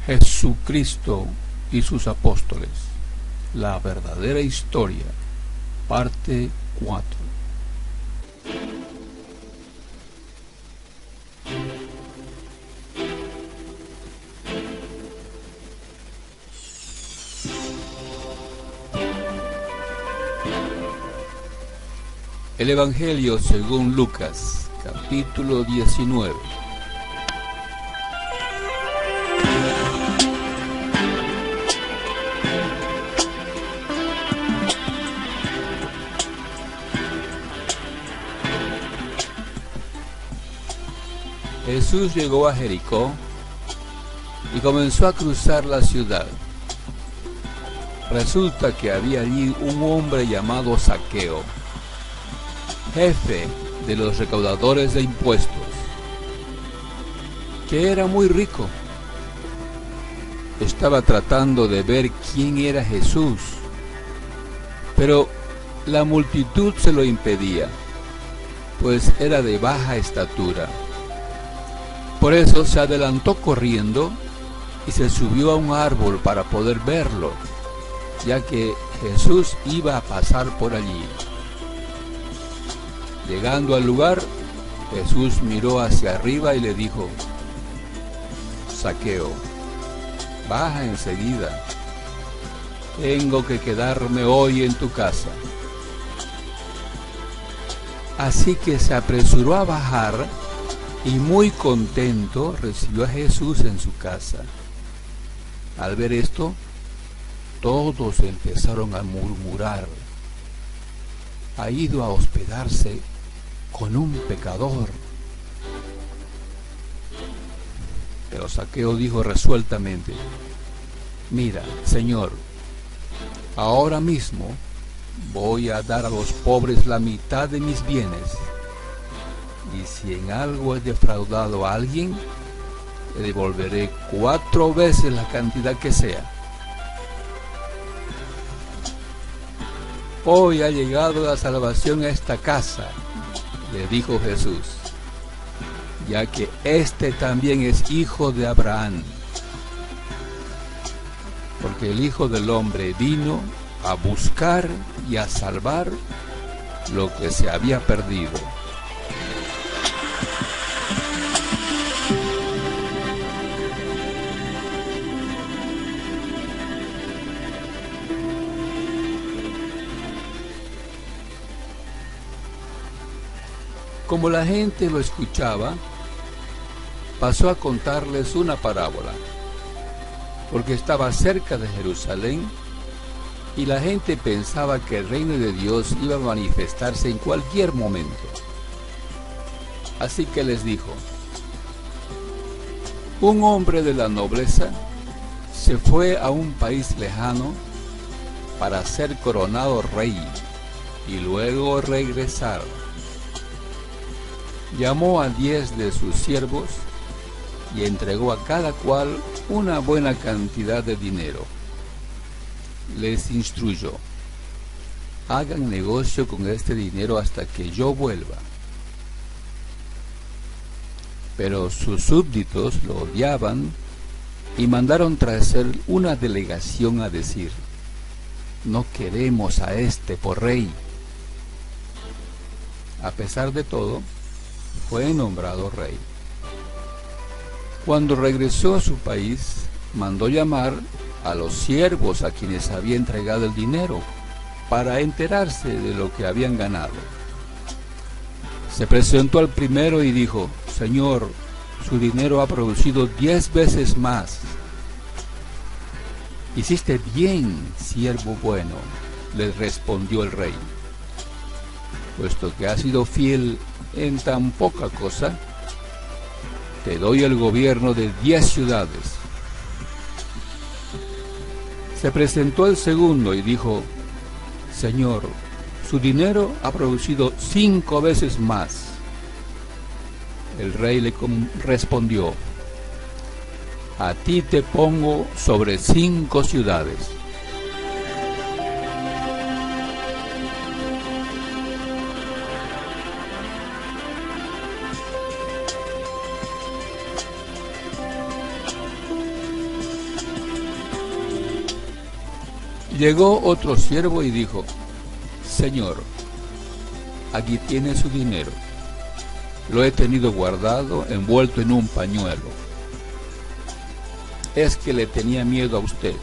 Jesucristo y sus apóstoles. La verdadera historia. Parte 4. El Evangelio según Lucas, capítulo 19. Jesús llegó a Jericó y comenzó a cruzar la ciudad. Resulta que había allí un hombre llamado Zaqueo, jefe de los recaudadores de impuestos, que era muy rico. Estaba tratando de ver quién era Jesús, pero la multitud se lo impedía, pues era de baja estatura. Por eso se adelantó corriendo y se subió a un árbol para poder verlo, ya que Jesús iba a pasar por allí. Llegando al lugar, Jesús miró hacia arriba y le dijo: Zaqueo, baja enseguida. Tengo que quedarme hoy en tu casa. Así que se apresuró a bajar y muy contento recibió a Jesús en su casa. Al ver esto, todos empezaron a murmurar: ha ido a hospedarse con un pecador. Pero Zaqueo dijo resueltamente: mira, Señor, ahora mismo voy a dar a los pobres la mitad de mis bienes, y si en algo he defraudado a alguien, le devolveré 4 veces la cantidad que sea. Hoy ha llegado la salvación a esta casa, le dijo Jesús, ya que este también es hijo de Abraham, porque el Hijo del Hombre vino a buscar y a salvar lo que se había perdido. Como la gente lo escuchaba, pasó a contarles una parábola, porque estaba cerca de Jerusalén y la gente pensaba que el reino de Dios iba a manifestarse en cualquier momento. Así que les dijo: un hombre de la nobleza se fue a un país lejano para ser coronado rey y luego regresar. Llamó a 10 de sus siervos y entregó a cada cual una buena cantidad de dinero. Les instruyó: hagan negocio con este dinero hasta que yo vuelva. Pero sus súbditos lo odiaban y mandaron traer una delegación a decir: no queremos a este por rey. A pesar de todo, fue nombrado rey. Cuando regresó a su país, mandó llamar a los siervos a quienes había entregado el dinero para enterarse de lo que habían ganado. Se presentó al primero y dijo: Señor, su dinero ha producido 10 veces más. Hiciste bien, siervo bueno, le respondió el rey. Puesto que has sido fiel en tan poca cosa, te doy el gobierno de 10 ciudades. Se presentó el segundo y dijo: Señor, su dinero ha producido 5 veces más. El rey le respondió: a ti te pongo sobre 5 ciudades. Llegó otro siervo y dijo: Señor, aquí tiene su dinero. Lo he tenido guardado, envuelto en un pañuelo. Es que le tenía miedo a usted,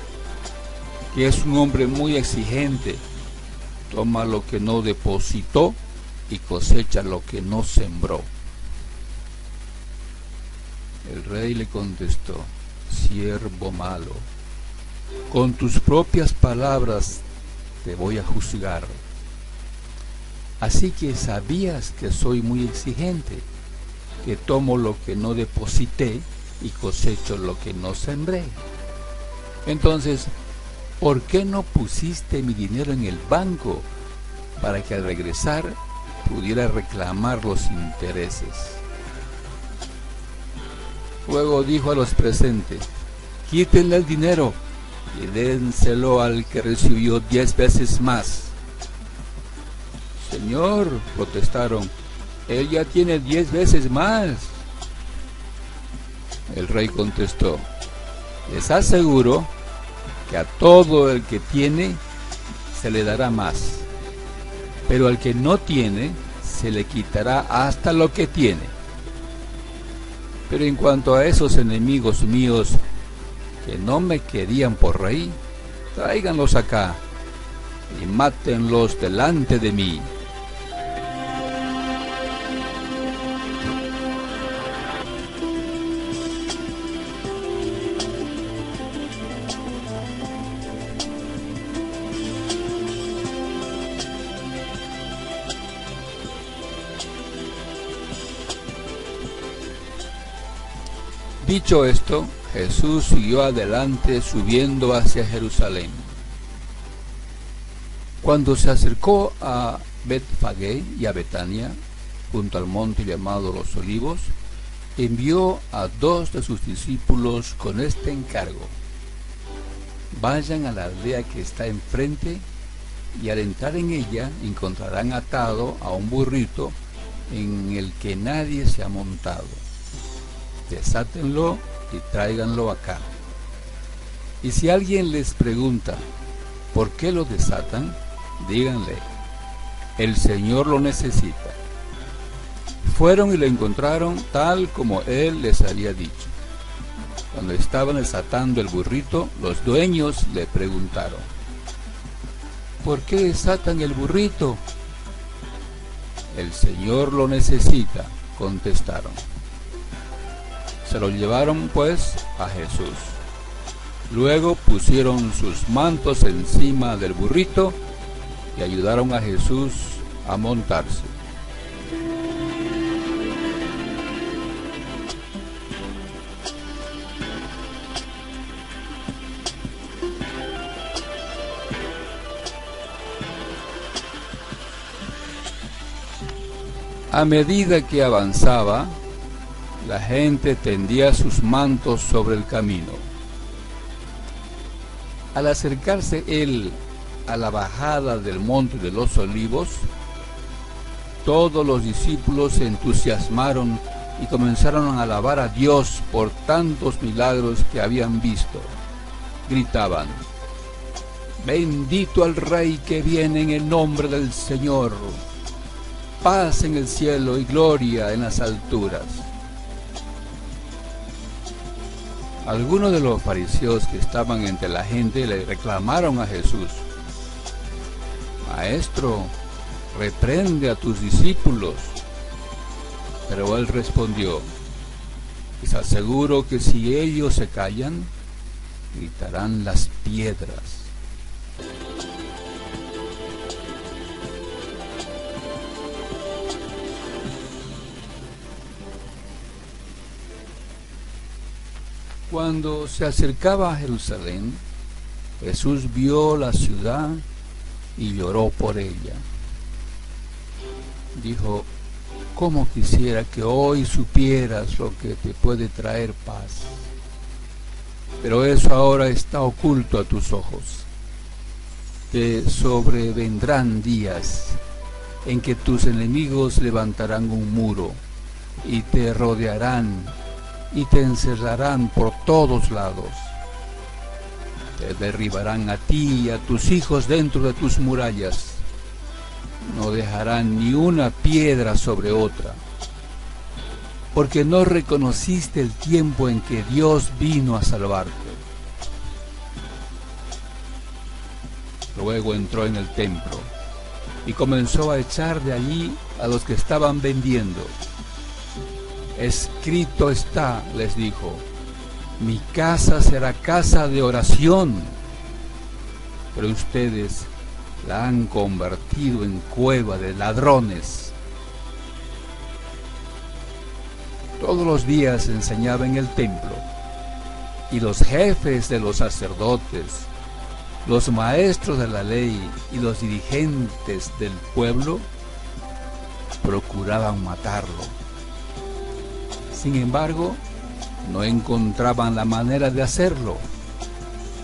que es un hombre muy exigente. Toma lo que no depositó y cosecha lo que no sembró. El rey le contestó: siervo malo, con tus propias palabras te voy a juzgar. Así que sabías que soy muy exigente, que tomo lo que no deposité y cosecho lo que no sembré. Entonces, ¿por qué no pusiste mi dinero en el banco para que al regresar pudiera reclamar los intereses? Luego dijo a los presentes: quítenle el dinero y dénselo al que recibió 10 veces más. Señor, protestaron, él ya tiene 10 veces más. El rey contestó: les aseguro que a todo el que tiene se le dará más, pero al que no tiene se le quitará hasta lo que tiene. Pero en cuanto a esos enemigos míos que no me querían por rey, tráiganlos acá y mátenlos delante de mí. Dicho esto, Jesús siguió adelante subiendo hacia Jerusalén. Cuando se acercó a Betfagé y a Betania, junto al monte llamado Los Olivos, envió a 2 de sus discípulos con este encargo: vayan a la aldea que está enfrente y al entrar en ella encontrarán atado a un burrito en el que nadie se ha montado. Desátenlo y tráiganlo acá. Y si alguien les pregunta ¿por qué lo desatan?, díganle: el Señor lo necesita. Fueron y lo encontraron tal como él les había dicho. Cuando estaban desatando el burrito, los dueños le preguntaron: ¿por qué desatan el burrito? El Señor lo necesita, contestaron. Se lo llevaron pues a Jesús. Luego pusieron sus mantos encima del burrito y ayudaron a Jesús a montarse. A medida que avanzaba, la gente tendía sus mantos sobre el camino. Al acercarse él a la bajada del monte de los Olivos, todos los discípulos se entusiasmaron y comenzaron a alabar a Dios por tantos milagros que habían visto. Gritaban: bendito el Rey que viene en el nombre del Señor, paz en el cielo y gloria en las alturas. Algunos de los fariseos que estaban entre la gente le reclamaron a Jesús: Maestro, reprende a tus discípulos. Pero él respondió: les aseguro que si ellos se callan, gritarán las piedras. Cuando se acercaba a Jerusalén, Jesús vio la ciudad y lloró por ella. Dijo: cómo quisiera que hoy supieras lo que te puede traer paz. Pero eso ahora está oculto a tus ojos. Te sobrevendrán días en que tus enemigos levantarán un muro y te rodearán y te encerrarán por todos lados. Te derribarán a ti y a tus hijos dentro de tus murallas. No dejarán ni una piedra sobre otra, porque no reconociste el tiempo en que Dios vino a salvarte. Luego entró en el templo y comenzó a echar de allí a los que estaban vendiendo. Escrito está, les dijo, mi casa será casa de oración, pero ustedes la han convertido en cueva de ladrones. Todos los días enseñaba en el templo, y los jefes de los sacerdotes, los maestros de la ley y los dirigentes del pueblo procuraban matarlo. Sin embargo, no encontraban la manera de hacerlo,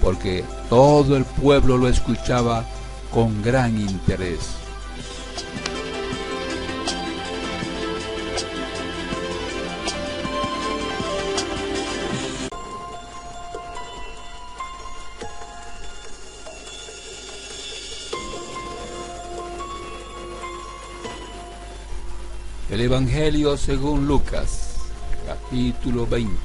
porque todo el pueblo lo escuchaba con gran interés. El Evangelio según Lucas, capítulo 20.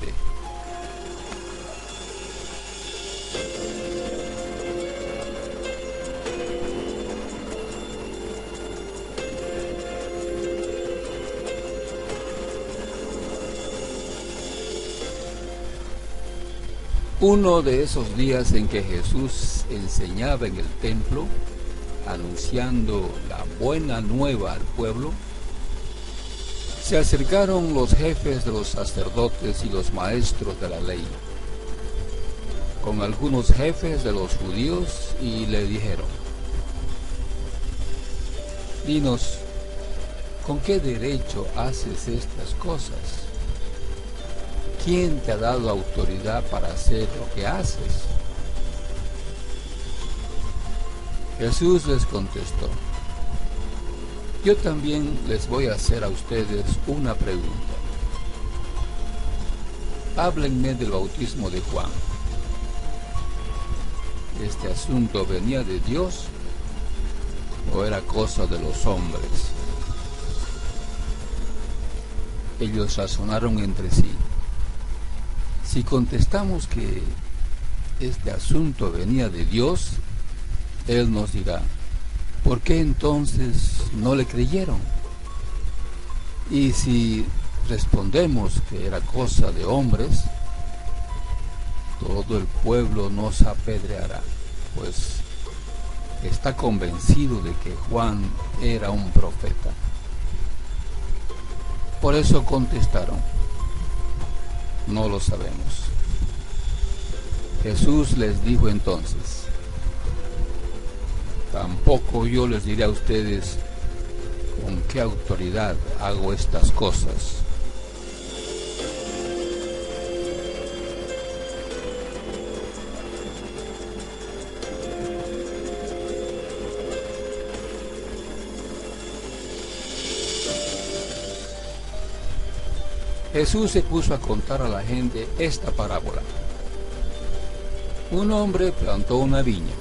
Uno de esos días en que Jesús enseñaba en el templo, anunciando la buena nueva al pueblo, se acercaron los jefes de los sacerdotes y los maestros de la ley con algunos jefes de los judíos y le dijeron: dinos, ¿con qué derecho haces estas cosas? ¿Quién te ha dado autoridad para hacer lo que haces? Jesús les contestó: yo también les voy a hacer a ustedes una pregunta. Háblenme del bautismo de Juan. ¿Este asunto venía de Dios o era cosa de los hombres? Ellos razonaron entre sí. Si contestamos que este asunto venía de Dios, Él nos dirá: ¿por qué entonces no le creyeron? Y si respondemos que era cosa de hombres, todo el pueblo nos apedreará, pues está convencido de que Juan era un profeta. Por eso contestaron: no lo sabemos. Jesús les dijo entonces: tampoco yo les diré a ustedes con qué autoridad hago estas cosas. Jesús se puso a contar a la gente esta parábola. Un hombre plantó una viña,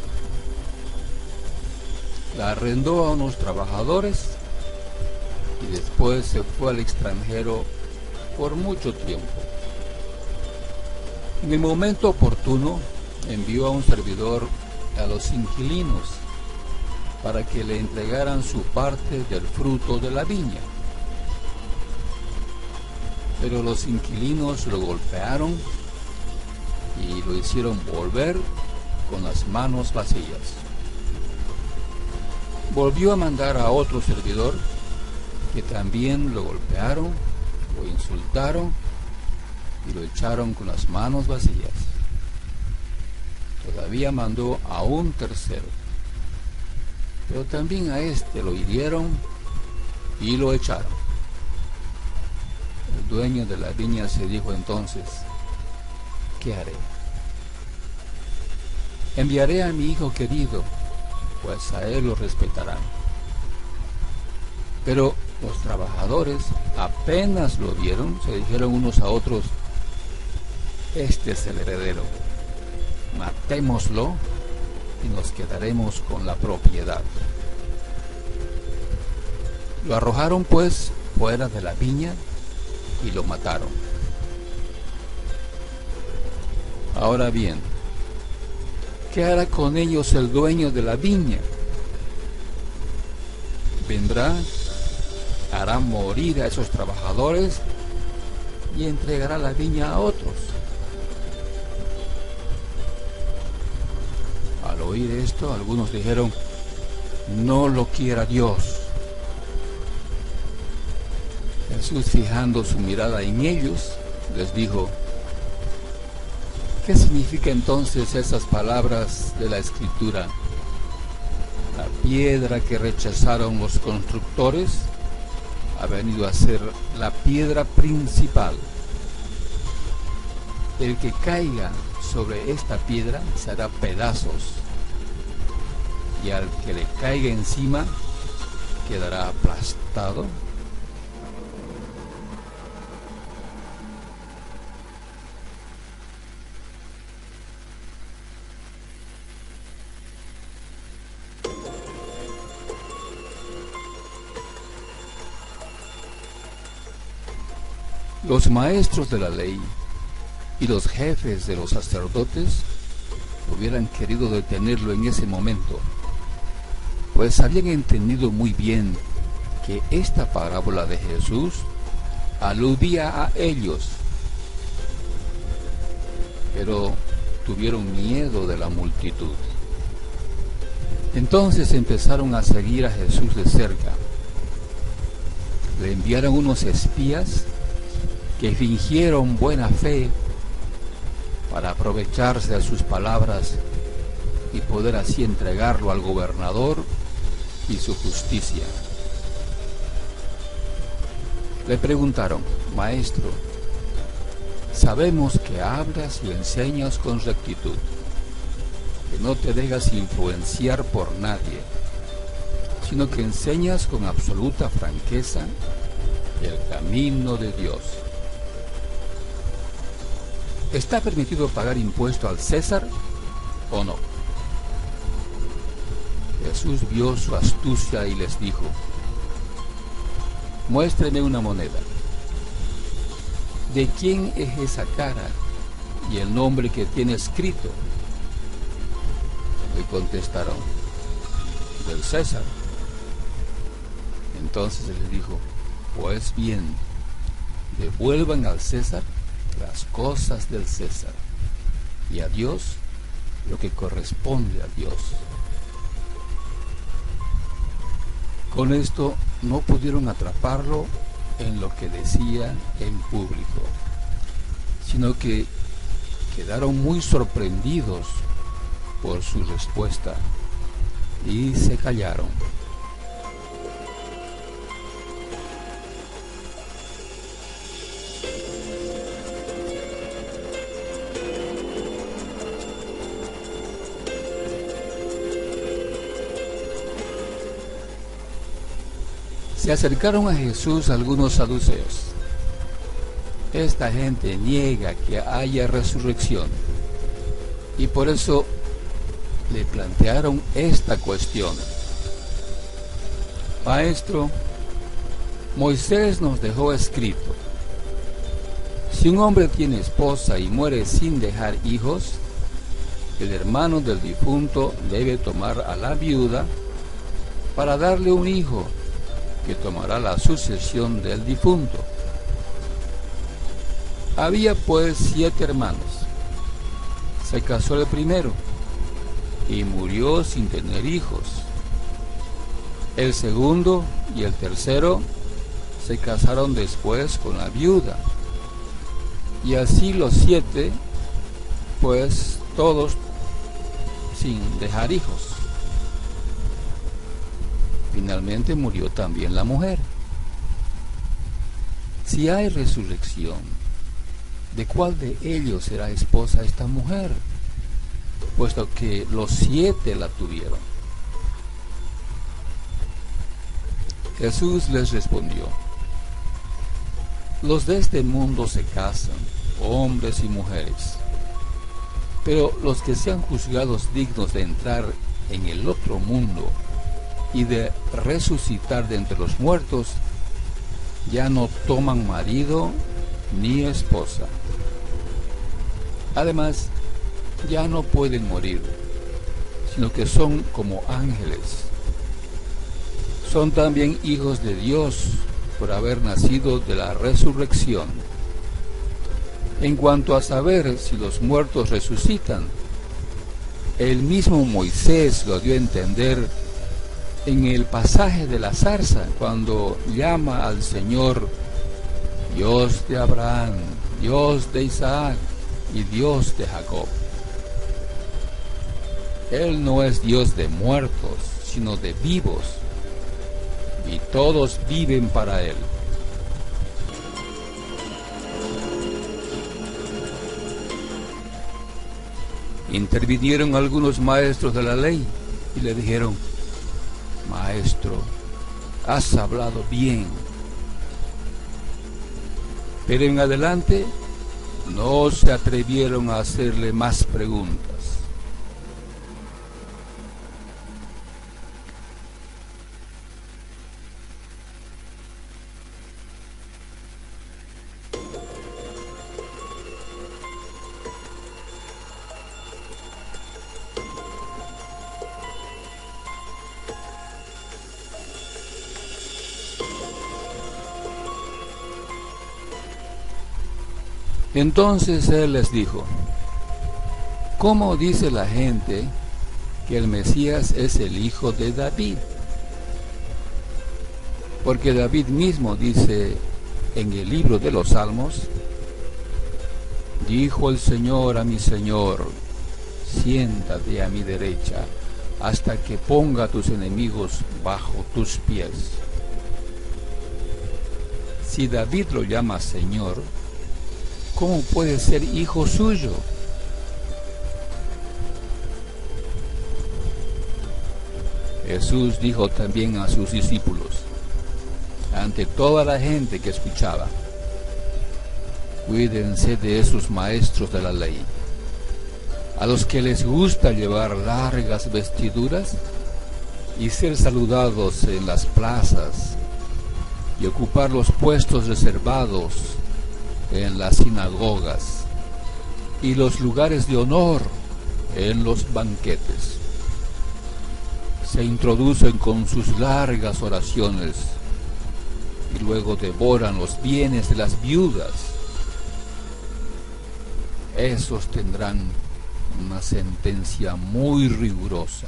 la arrendó a unos trabajadores y después se fue al extranjero por mucho tiempo. En el momento oportuno envió a un servidor a los inquilinos para que le entregaran su parte del fruto de la viña. Pero los inquilinos lo golpearon y lo hicieron volver con las manos vacías. Volvió a mandar a otro servidor, que también lo golpearon, lo insultaron y lo echaron con las manos vacías. Todavía mandó a un tercero, pero también a este lo hirieron y lo echaron. El dueño de la viña se dijo entonces: ¿qué haré? Enviaré a mi hijo querido, pues a él lo respetarán. Pero los trabajadores apenas lo vieron, se dijeron unos a otros: este es el heredero, matémoslo y nos quedaremos con la propiedad. Lo arrojaron pues fuera de la viña y lo mataron. Ahora bien, ¿qué hará con ellos el dueño de la viña? Vendrá, hará morir a esos trabajadores y entregará la viña a otros. Al oír esto, algunos dijeron: no lo quiera Dios. Jesús, fijando su mirada en ellos, les dijo: ¿qué significa entonces esas palabras de la Escritura? La piedra que rechazaron los constructores ha venido a ser la piedra principal. El que caiga sobre esta piedra se hará pedazos, y al que le caiga encima quedará aplastado. Los maestros de la ley y los jefes de los sacerdotes hubieran querido detenerlo en ese momento, pues habían entendido muy bien que esta parábola de Jesús aludía a ellos, pero tuvieron miedo de la multitud. Entonces empezaron a seguir a Jesús de cerca. Le enviaron unos espías que fingieron buena fe para aprovecharse de sus palabras y poder así entregarlo al gobernador y su justicia. Le preguntaron: Maestro, sabemos que hablas y enseñas con rectitud, que no te dejas influenciar por nadie, sino que enseñas con absoluta franqueza el camino de Dios. ¿Está permitido pagar impuesto al César o no? Jesús vio su astucia y les dijo: muéstreme una moneda. ¿De quién es esa cara y el nombre que tiene escrito? Le contestaron: del César. Entonces les dijo: pues bien, devuelvan al César las cosas del César, y a Dios lo que corresponde a Dios. Con esto no pudieron atraparlo en lo que decía en público, sino que quedaron muy sorprendidos por su respuesta y se callaron. Se acercaron a Jesús algunos saduceos. Esta gente niega que haya resurrección, y por eso le plantearon esta cuestión: Maestro, Moisés nos dejó escrito: si un hombre tiene esposa y muere sin dejar hijos, el hermano del difunto debe tomar a la viuda para darle un hijo que tomará la sucesión del difunto. Había pues 7 hermanos. Se casó el primero y murió sin tener hijos. El segundo y el tercero se casaron después con la viuda, y así los 7, pues todos sin dejar hijos. Finalmente murió también la mujer. Si hay resurrección, ¿de cuál de ellos será esposa esta mujer? Puesto que los 7 la tuvieron. Jesús les respondió: los de este mundo se casan, hombres y mujeres, Pero los que sean juzgados dignos de entrar en el otro mundo y de resucitar de entre los muertos, ya no toman marido ni esposa. Además, ya no pueden morir, sino que son como ángeles. Son también hijos de Dios por haber nacido de la resurrección. En cuanto a saber si los muertos resucitan, el mismo Moisés lo dio a entender en el pasaje de la zarza, cuando llama al Señor Dios de Abraham, Dios de Isaac y Dios de Jacob. Él no es Dios de muertos, sino de vivos, y todos viven para Él. Intervinieron algunos maestros de la ley y le dijeron: Maestro, has hablado bien. Pero en adelante no se atrevieron a hacerle más preguntas. Entonces él les dijo: ¿Cómo dice la gente que el Mesías es el hijo de David? Porque David mismo dice en el libro de los Salmos: dijo el Señor a mi Señor, siéntate a mi derecha, hasta que ponga a tus enemigos bajo tus pies. Si David lo llama Señor, ¿cómo puede ser hijo suyo? Jesús dijo también a sus discípulos, ante toda la gente que escuchaba: cuídense de esos maestros de la ley, a los que les gusta llevar largas vestiduras y ser saludados en las plazas y ocupar los puestos reservados en las sinagogas y los lugares de honor en los banquetes. Se introducen con sus largas oraciones y luego devoran los bienes de las viudas. Esos tendrán una sentencia muy rigurosa.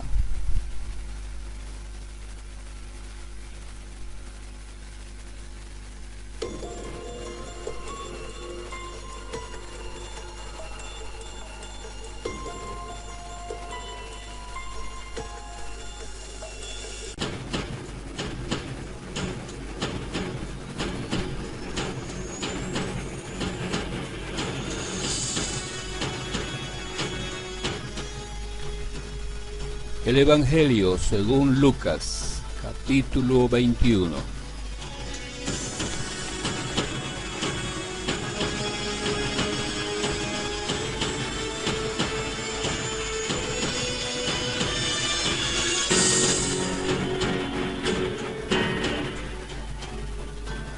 El Evangelio según Lucas, capítulo 21.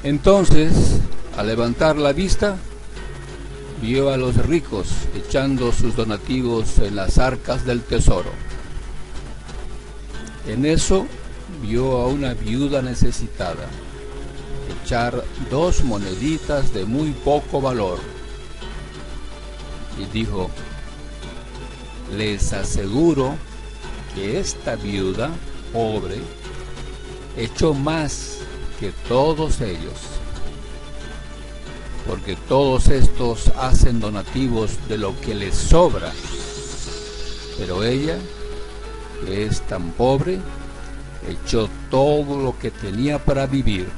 Entonces, al levantar la vista, vio a los ricos echando sus donativos en las arcas del tesoro. En eso vio a una viuda necesitada echar 2 moneditas de muy poco valor y dijo: les aseguro que esta viuda pobre echó más que todos ellos, porque todos estos hacen donativos de lo que les sobra, pero ella, que es tan pobre, echó todo lo que tenía para vivir.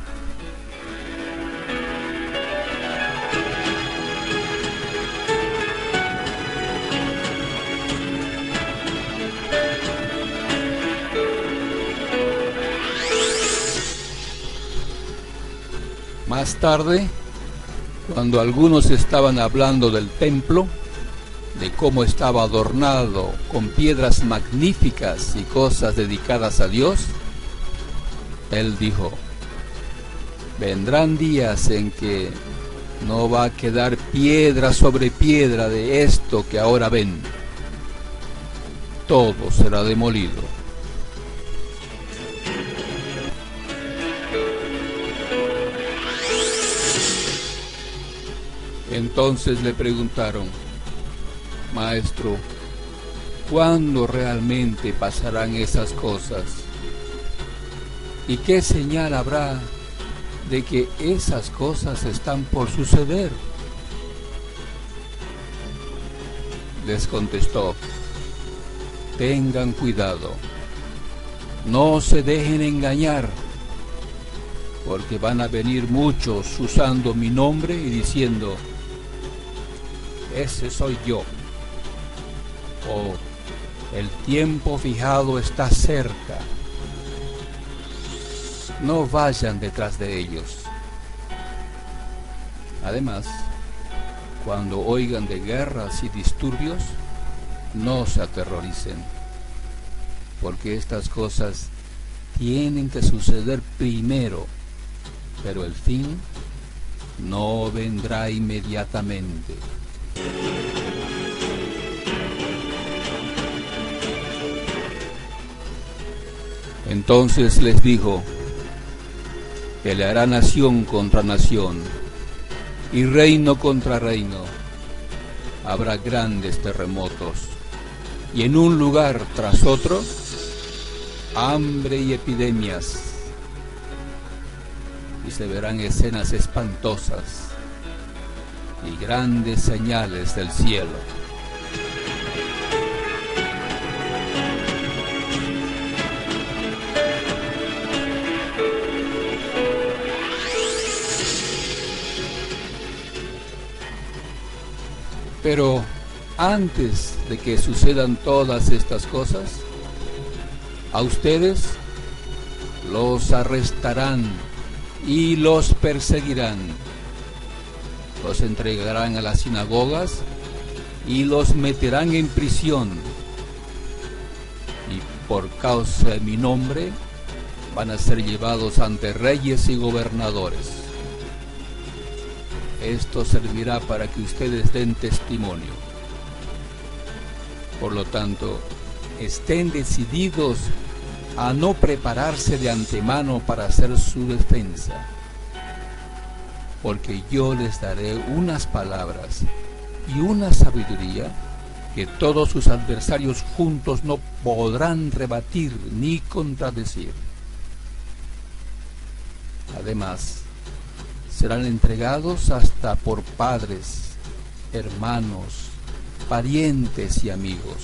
Más tarde, cuando algunos estaban hablando del templo, de cómo estaba adornado con piedras magníficas y cosas dedicadas a Dios, él dijo: vendrán días en que no va a quedar piedra sobre piedra de esto que ahora ven. Todo será demolido. Entonces le preguntaron: Maestro, ¿cuándo realmente pasarán esas cosas? ¿Y qué señal habrá de que esas cosas están por suceder? Les contestó: tengan cuidado, no se dejen engañar, porque van a venir muchos usando mi nombre y diciendo: ese soy yo, o el tiempo fijado está cerca. No vayan detrás de ellos. Además, cuando oigan de guerras y disturbios, no se aterroricen, porque estas cosas tienen que suceder primero, pero el fin no vendrá inmediatamente. Entonces les dijo: peleará nación contra nación y reino contra reino. Habrá grandes terremotos y en un lugar tras otro hambre y epidemias, y se verán escenas espantosas y grandes señales del cielo. Pero antes de que sucedan todas estas cosas, a ustedes los arrestarán y los perseguirán. Los entregarán a las sinagogas y los meterán en prisión. Y por causa de mi nombre van a ser llevados ante reyes y gobernadores. Esto servirá para que ustedes den testimonio. Por lo tanto, estén decididos a no prepararse de antemano para hacer su defensa, porque yo les daré unas palabras y una sabiduría que todos sus adversarios juntos no podrán rebatir ni contradecir. Además, serán entregados hasta por padres, hermanos, parientes y amigos.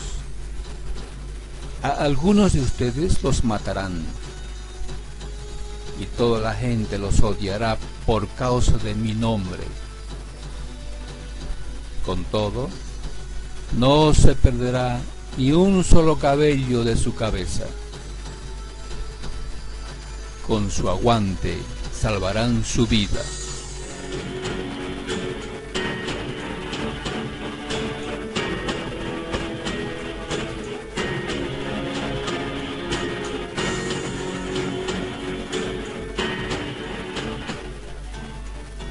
A algunos de ustedes los matarán, y toda la gente los odiará por causa de mi nombre. Con todo, no se perderá ni un solo cabello de su cabeza. Con su aguante salvarán su vida.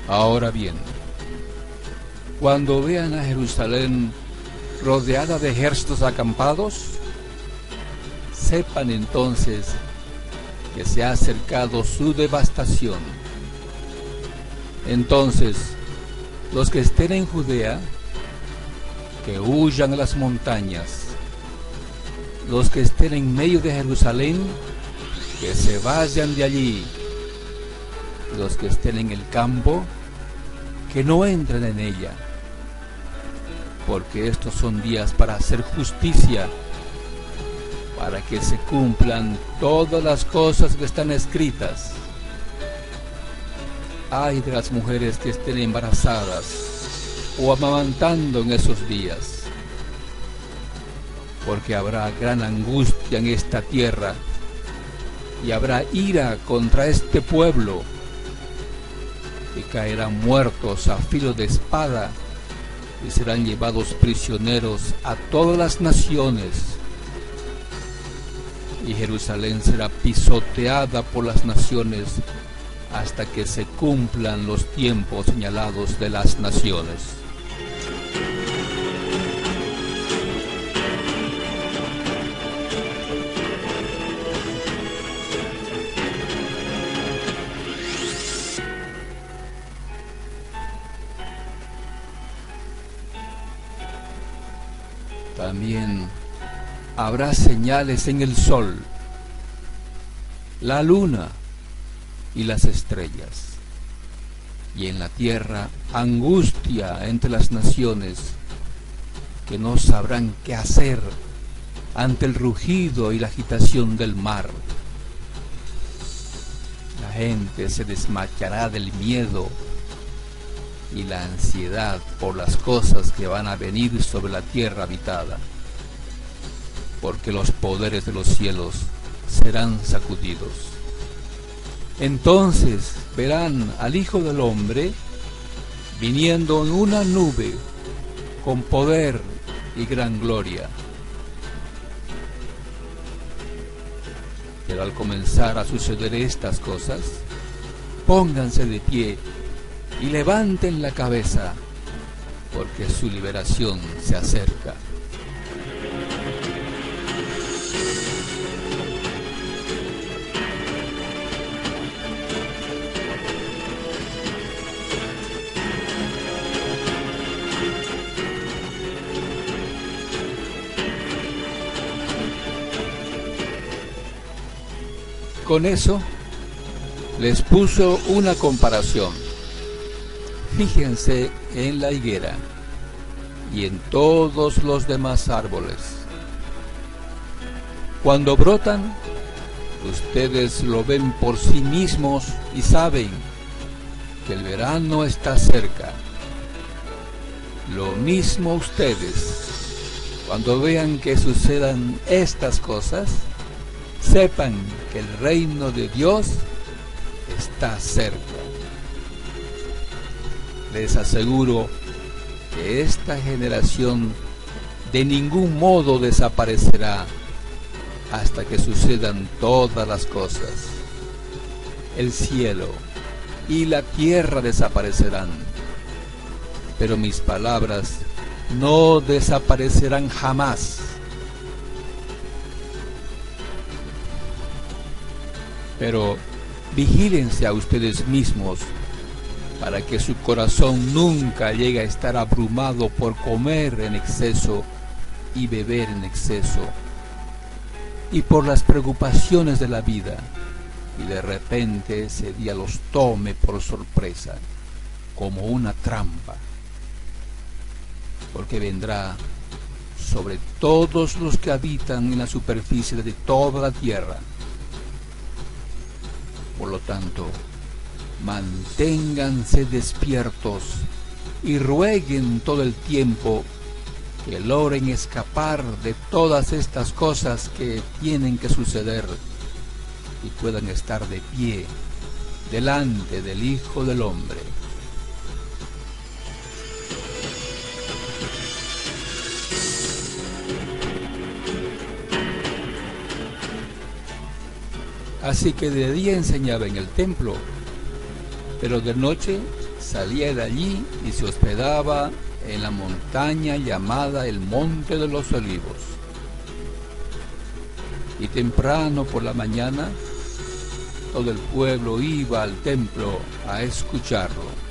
Ahora bien, cuando vean a Jerusalén rodeada de ejércitos acampados, sepan entonces que se ha acercado su devastación. Entonces, los que estén en Judea, que huyan a las montañas. Los que estén en medio de Jerusalén, que se vayan de allí. Los que estén en el campo, que no entren en ella, porque estos son días para hacer justicia, para que se cumplan todas las cosas que están escritas. Ay de las mujeres que estén embarazadas o amamantando en esos días, porque habrá gran angustia en esta tierra y habrá ira contra este pueblo, y caerán muertos a filo de espada y serán llevados prisioneros a todas las naciones, y Jerusalén será pisoteada por las naciones hasta que se cumplan los tiempos señalados de las naciones. También habrá señales en el sol, la luna y las estrellas, y en la tierra angustia entre las naciones, que no sabrán qué hacer ante el rugido y la agitación del mar. La gente se desmayará del miedo y la ansiedad por las cosas que van a venir sobre la tierra habitada, porque los poderes de los cielos serán sacudidos. Entonces verán al Hijo del Hombre viniendo en una nube con poder y gran gloria. Pero al comenzar a suceder estas cosas, pónganse de pie y levanten la cabeza, porque su liberación se acerca. Con eso les puso una comparación. Fíjense en la higuera y en todos los demás árboles. Cuando brotan, ustedes lo ven por sí mismos y saben que el verano está cerca. Lo mismo ustedes, cuando vean que sucedan estas cosas, sepan que el reino de Dios está cerca. Les aseguro que esta generación de ningún modo desaparecerá hasta que sucedan todas las cosas. El cielo y la tierra desaparecerán, pero mis palabras no desaparecerán jamás. Pero vigílense a ustedes mismos, para que su corazón nunca llegue a estar abrumado por comer en exceso y beber en exceso, y por las preocupaciones de la vida, y de repente ese día los tome por sorpresa, como una trampa, porque vendrá sobre todos los que habitan en la superficie de toda la tierra. Por lo tanto, manténganse despiertos y rueguen todo el tiempo que logren escapar de todas estas cosas que tienen que suceder y puedan estar de pie delante del Hijo del Hombre. Así que de día enseñaba en el templo, pero de noche salía de allí y se hospedaba en la montaña llamada el Monte de los Olivos. Y temprano por la mañana, todo el pueblo iba al templo a escucharlo.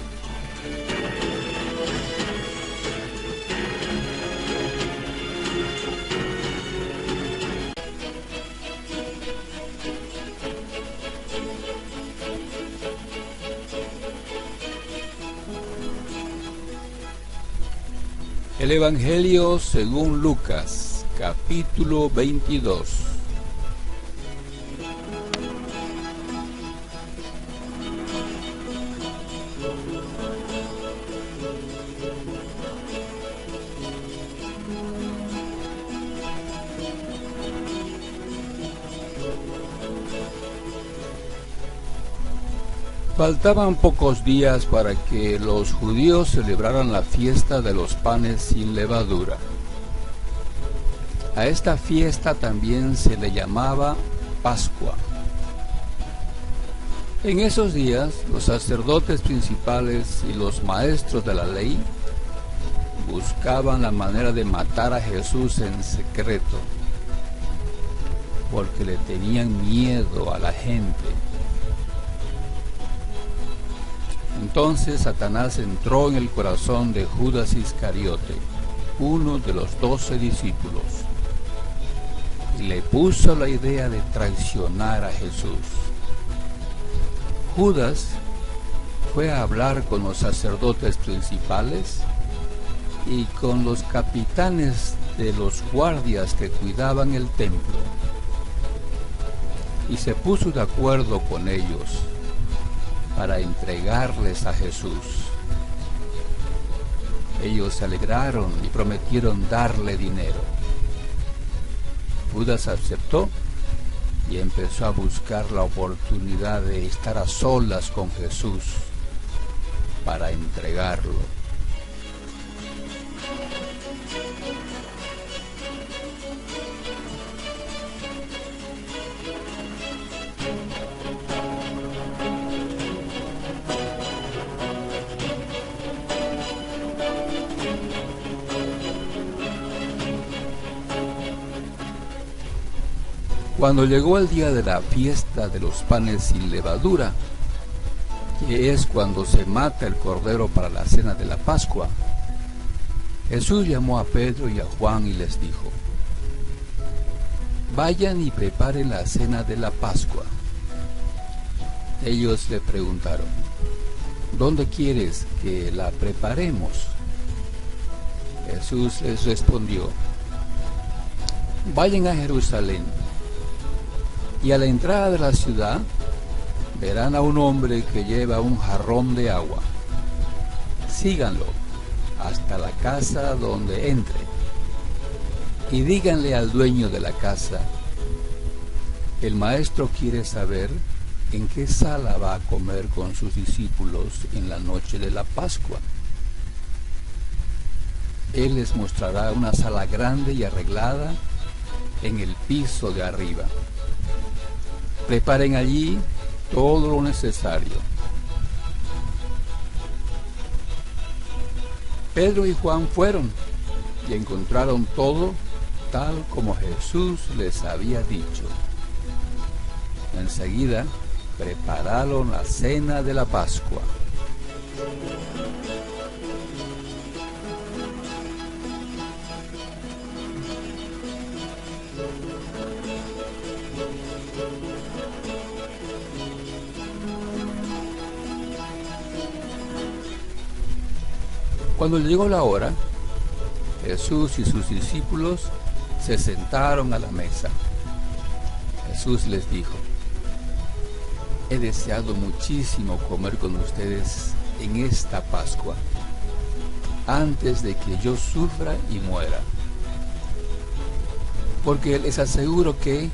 El Evangelio según Lucas, capítulo 22. Faltaban pocos días para que los judíos celebraran la fiesta de los panes sin levadura. A esta fiesta también se le llamaba Pascua. En esos días, los sacerdotes principales y los maestros de la ley buscaban la manera de matar a Jesús en secreto, porque le tenían miedo a la gente. Entonces Satanás entró en el corazón de Judas Iscariote, uno de los 12 discípulos, y le puso la idea de traicionar a Jesús. Judas fue a hablar con los sacerdotes principales y con los capitanes de los guardias que cuidaban el templo, y se puso de acuerdo con ellos para entregarles a Jesús. Ellos se alegraron y prometieron darle dinero. Judas aceptó y empezó a buscar la oportunidad de estar a solas con Jesús para entregarlo. Cuando llegó el día de la fiesta de los panes sin levadura, que es cuando se mata el cordero para la cena de la Pascua, Jesús llamó a Pedro y a Juan y les dijo: vayan y preparen la cena de la Pascua. Ellos le preguntaron: ¿dónde quieres que la preparemos? Jesús les respondió: vayan a Jerusalén, y a la entrada de la ciudad verán a un hombre que lleva un jarrón de agua. Síganlo hasta la casa donde entre, y díganle al dueño de la casa: el maestro quiere saber en qué sala va a comer con sus discípulos en la noche de la Pascua. Él les mostrará una sala grande y arreglada en el piso de arriba. Preparen allí todo lo necesario. Pedro y Juan fueron y encontraron todo tal como Jesús les había dicho. Enseguida prepararon la cena de la Pascua. Cuando llegó la hora, Jesús y sus discípulos se sentaron a la mesa. Jesús les dijo: he deseado muchísimo comer con ustedes en esta Pascua, antes de que yo sufra y muera. Porque les aseguro que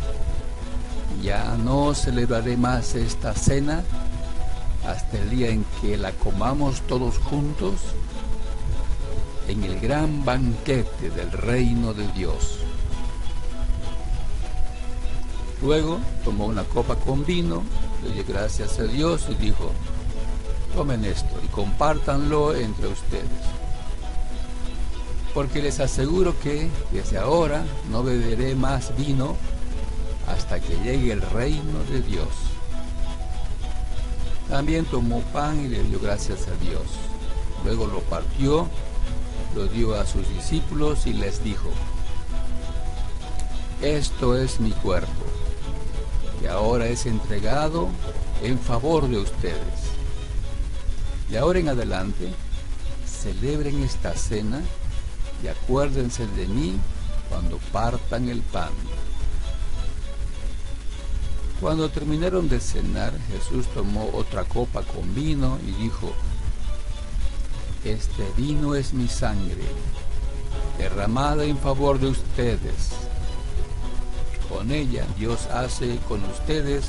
ya no celebraré más esta cena hasta el día en que la comamos todos juntos en el gran banquete del reino de Dios. Luego tomó una copa con vino, le dio gracias a Dios y dijo: tomen esto y compártanlo entre ustedes, porque les aseguro que desde ahora no beberé más vino hasta que llegue el reino de Dios. También tomó pan y le dio gracias a Dios. Luego lo partió, lo dio a sus discípulos y les dijo: esto es mi cuerpo, que ahora es entregado en favor de ustedes. De ahora en adelante, celebren esta cena y acuérdense de mí cuando partan el pan. Cuando terminaron de cenar, Jesús tomó otra copa con vino y dijo: este vino es mi sangre, derramada en favor de ustedes. Con ella Dios hace con ustedes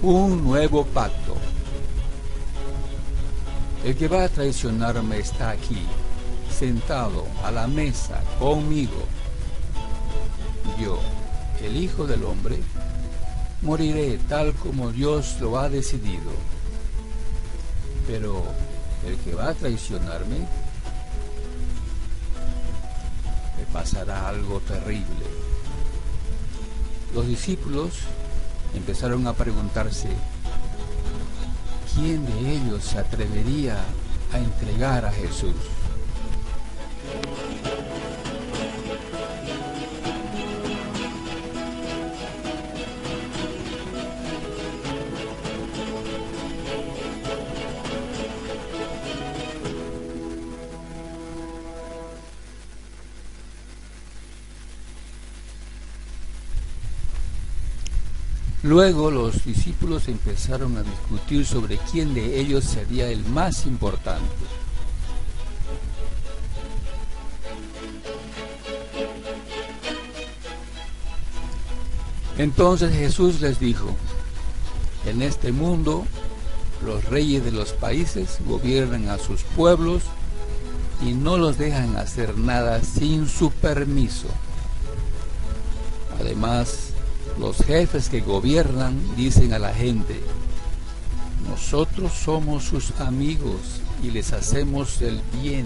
un nuevo pacto, El que va a traicionarme está aquí, sentado a la mesa conmigo. Yo, el Hijo del Hombre, moriré tal como Dios lo ha decidido. Pero el que va a traicionarme, le pasará algo terrible. Los discípulos empezaron a preguntarse, ¿quién de ellos se atrevería a entregar a Jesús? Luego los discípulos empezaron a discutir sobre quién de ellos sería el más importante. Entonces Jesús les dijo, en este mundo los reyes de los países gobiernan a sus pueblos y no los dejan hacer nada sin su permiso. Además, los jefes que gobiernan dicen a la gente, nosotros somos sus amigos y les hacemos el bien.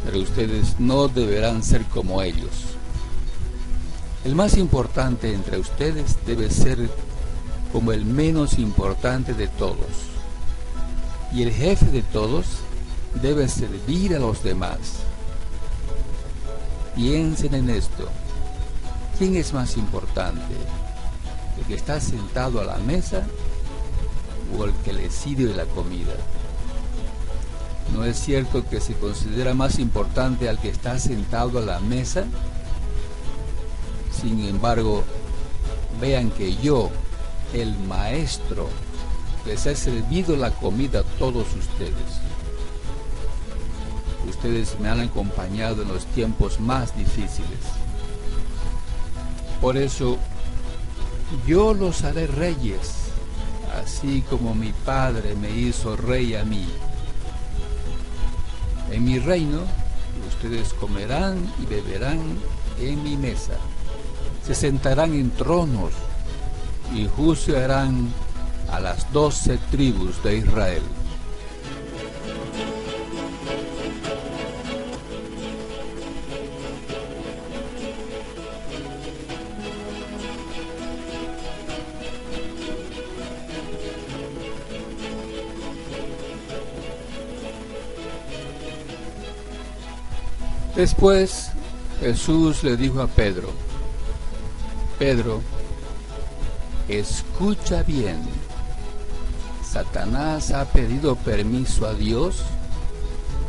Pero ustedes no deberán ser como ellos. El más importante entre ustedes debe ser como el menos importante de todos. Y el jefe de todos debe servir a los demás. Piensen en esto. ¿Quién es más importante? ¿El que está sentado a la mesa o el que le sirve la comida? ¿No es cierto que se considera más importante al que está sentado a la mesa? Sin embargo, vean que yo, el maestro, les he servido la comida a todos ustedes. Ustedes me han acompañado en los tiempos más difíciles. Por eso, yo los haré reyes, así como mi Padre me hizo rey a mí. En mi reino, ustedes comerán y beberán en mi mesa. Se sentarán en tronos y juzgarán a las 12 tribus de Israel. Después Jesús le dijo a Pedro, Pedro, escucha bien, Satanás ha pedido permiso a Dios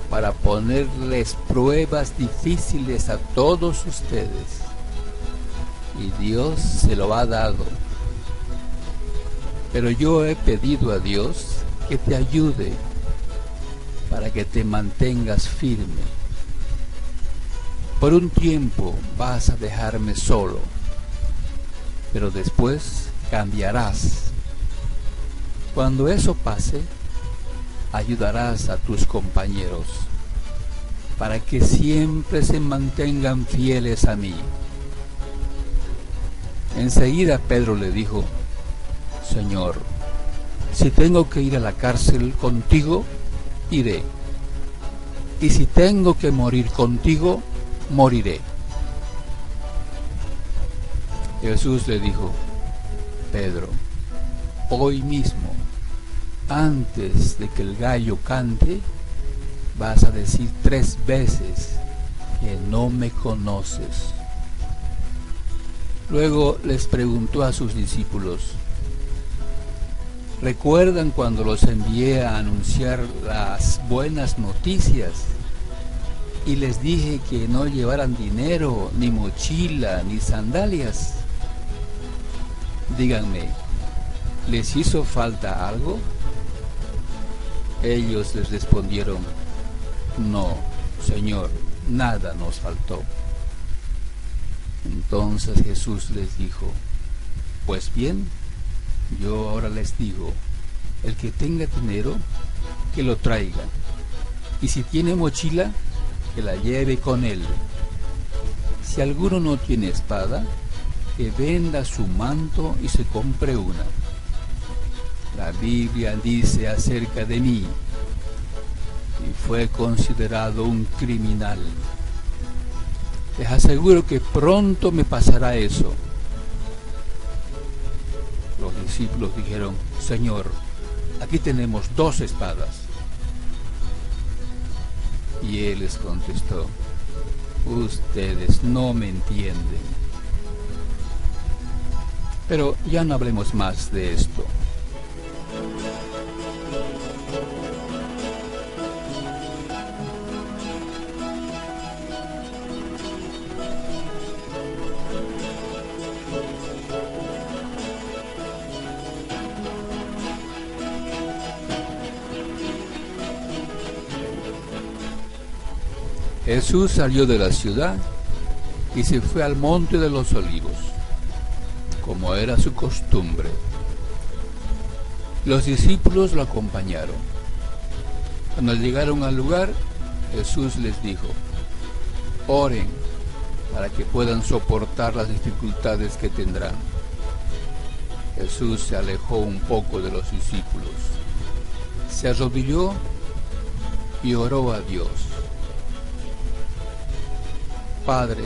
para ponerles pruebas difíciles a todos ustedes, y Dios se lo ha dado. Pero yo he pedido a Dios que te ayude para que te mantengas firme. Por un tiempo vas a dejarme solo, pero después cambiarás. Cuando eso pase, ayudarás a tus compañeros para que siempre se mantengan fieles a mí. Enseguida Pedro le dijo, Señor, si tengo que ir a la cárcel contigo, iré. Y si tengo que morir contigo, moriré. Jesús le dijo, Pedro, hoy mismo, antes de que el gallo cante, vas a decir 3 veces que no me conoces. Luego les preguntó a sus discípulos, ¿recuerdan cuando los envié a anunciar las buenas noticias? Y les dije que no llevaran dinero, ni mochila, ni sandalias. Díganme, ¿les hizo falta algo? Ellos les respondieron, no, Señor, nada nos faltó. Entonces Jesús les dijo, pues bien, yo ahora les digo, El que tenga dinero, que lo traiga, y si tiene mochila, que la lleve con él. Si alguno no tiene espada, que venda su manto y se compre una. La Biblia dice acerca de mí, y fue considerado un criminal. Les aseguro que pronto me pasará eso. Los discípulos dijeron: Señor, aquí tenemos 2 espadas. Y él les contestó: ustedes no me entienden. Pero ya no hablemos más de esto. Jesús salió de la ciudad y se fue al monte de los olivos, como era su costumbre. Los discípulos lo acompañaron. Cuando llegaron al lugar, Jesús les dijo: oren para que puedan soportar las dificultades que tendrán. Jesús se alejó un poco de los discípulos, se arrodilló y oró a Dios: Padre,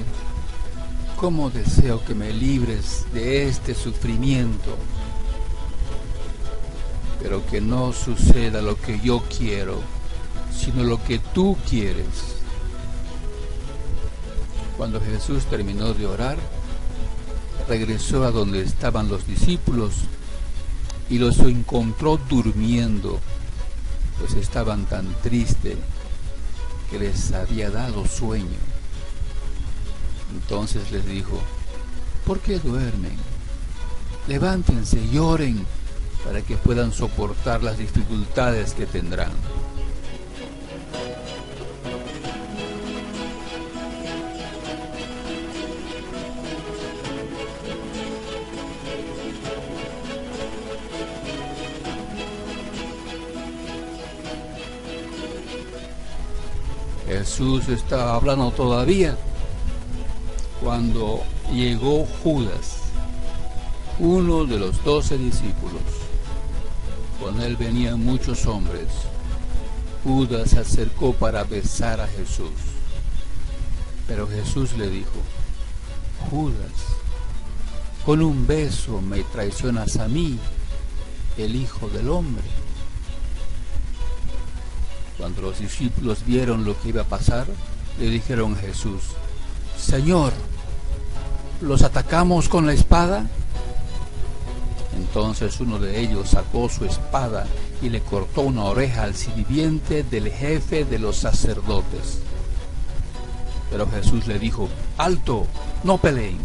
cómo deseo que me libres de este sufrimiento, pero que no suceda lo que yo quiero, sino lo que tú quieres. Cuando Jesús terminó de orar, regresó a donde estaban los discípulos y los encontró durmiendo, pues estaban tan tristes que les había dado sueño. Entonces les dijo: ¿por qué duermen? Levántense y oren para que puedan soportar las dificultades que tendrán. Jesús estaba hablando todavía cuando llegó Judas, uno de los 12 discípulos. Con él venían muchos hombres. Judas se acercó para besar a Jesús, pero Jesús le dijo: Judas, con un beso me traicionas a mí, el Hijo del Hombre. Cuando los discípulos vieron lo que iba a pasar, le dijeron a Jesús: Señor, ¿los atacamos con la espada? Entonces uno de ellos sacó su espada y le cortó una oreja al sirviente del jefe de los sacerdotes. Pero Jesús le dijo: ¡alto! ¡No peleen!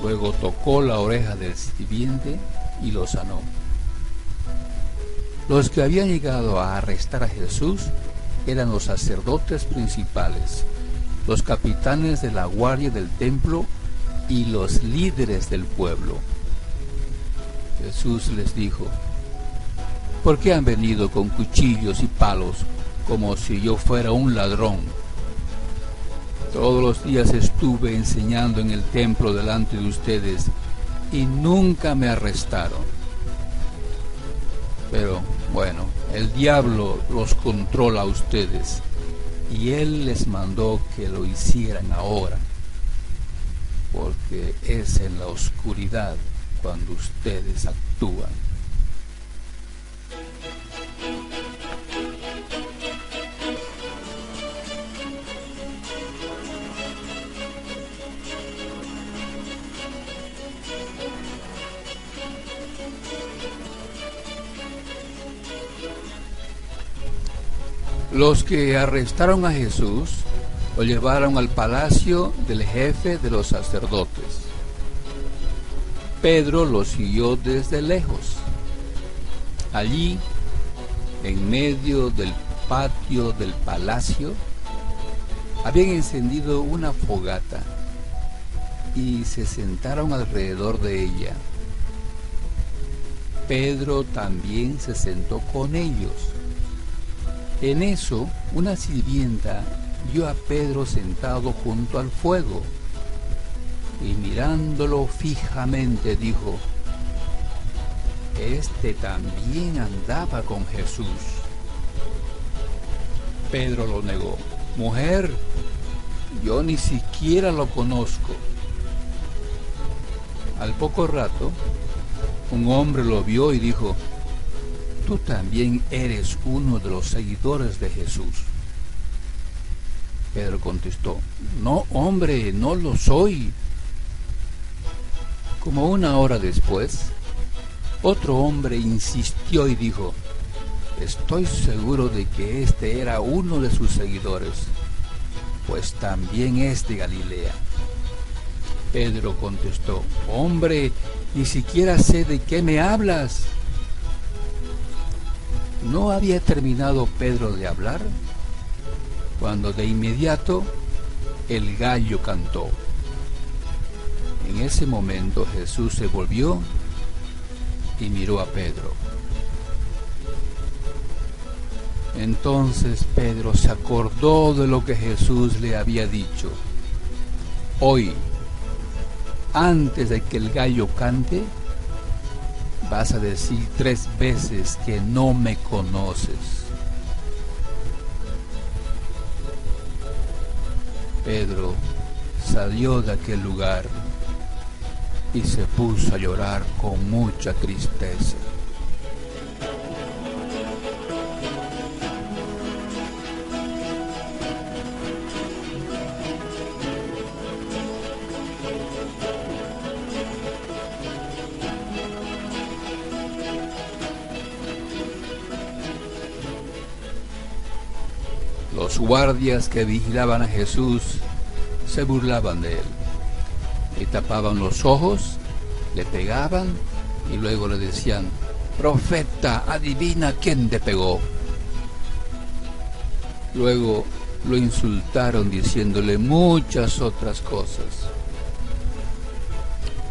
Luego tocó la oreja del sirviente y lo sanó. Los que habían llegado a arrestar a Jesús eran los sacerdotes principales, los capitanes de la guardia del templo y los líderes del pueblo. Jesús les dijo: ¿por qué han venido con cuchillos y palos como si yo fuera un ladrón? Todos los días estuve enseñando en el templo delante de ustedes y nunca me arrestaron. Pero bueno, el diablo los controla a ustedes y él les mandó que lo hicieran ahora, porque es en la oscuridad cuando ustedes actúan. Los que arrestaron a Jesús lo llevaron al palacio del jefe de los sacerdotes. Pedro lo siguió desde lejos. Allí, en medio del patio del palacio, habían encendido una fogata y se sentaron alrededor de ella. Pedro también se sentó con ellos. En eso, una sirvienta vio a Pedro sentado junto al fuego, y mirándolo fijamente dijo: «Este también andaba con Jesús». Pedro lo negó: «Mujer, yo ni siquiera lo conozco». Al poco rato, un hombre lo vio y dijo: «Tú también eres uno de los seguidores de Jesús». Pedro contestó: «No, hombre, no lo soy». Como una hora después, otro hombre insistió y dijo: «Estoy seguro de que este era uno de sus seguidores, pues también es de Galilea». Pedro contestó: «Hombre, ni siquiera sé de qué me hablas». No había terminado Pedro de hablar cuando de inmediato el gallo cantó. En ese momento Jesús se volvió y miró a Pedro. Entonces Pedro se acordó de lo que Jesús le había dicho: «Hoy, antes de que el gallo cante, vas a decir 3 veces que no me conoces». Pedro salió de aquel lugar y se puso a llorar con mucha tristeza. Los guardias que vigilaban a Jesús se burlaban de él. Le tapaban los ojos, le pegaban y luego le decían: «Profeta, adivina quién te pegó». Luego lo insultaron diciéndole muchas otras cosas.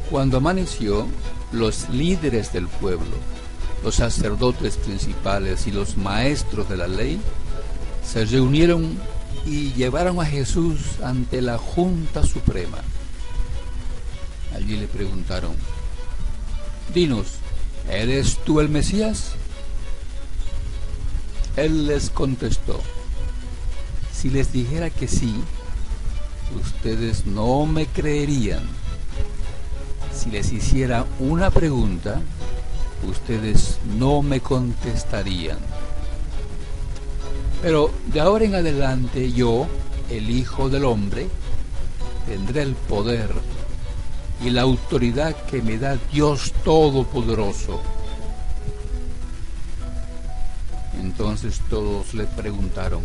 Cuando amaneció, los líderes del pueblo, los sacerdotes principales y los maestros de la ley se reunieron y llevaron a Jesús ante la Junta Suprema. Allí le preguntaron: «Dinos, ¿eres tú el Mesías?». Él les contestó: «Si les dijera que sí, ustedes no me creerían. Si les hiciera una pregunta, ustedes no me contestarían. Pero de ahora en adelante yo, el Hijo del Hombre, tendré el poder y la autoridad que me da Dios Todopoderoso». Entonces todos le preguntaron: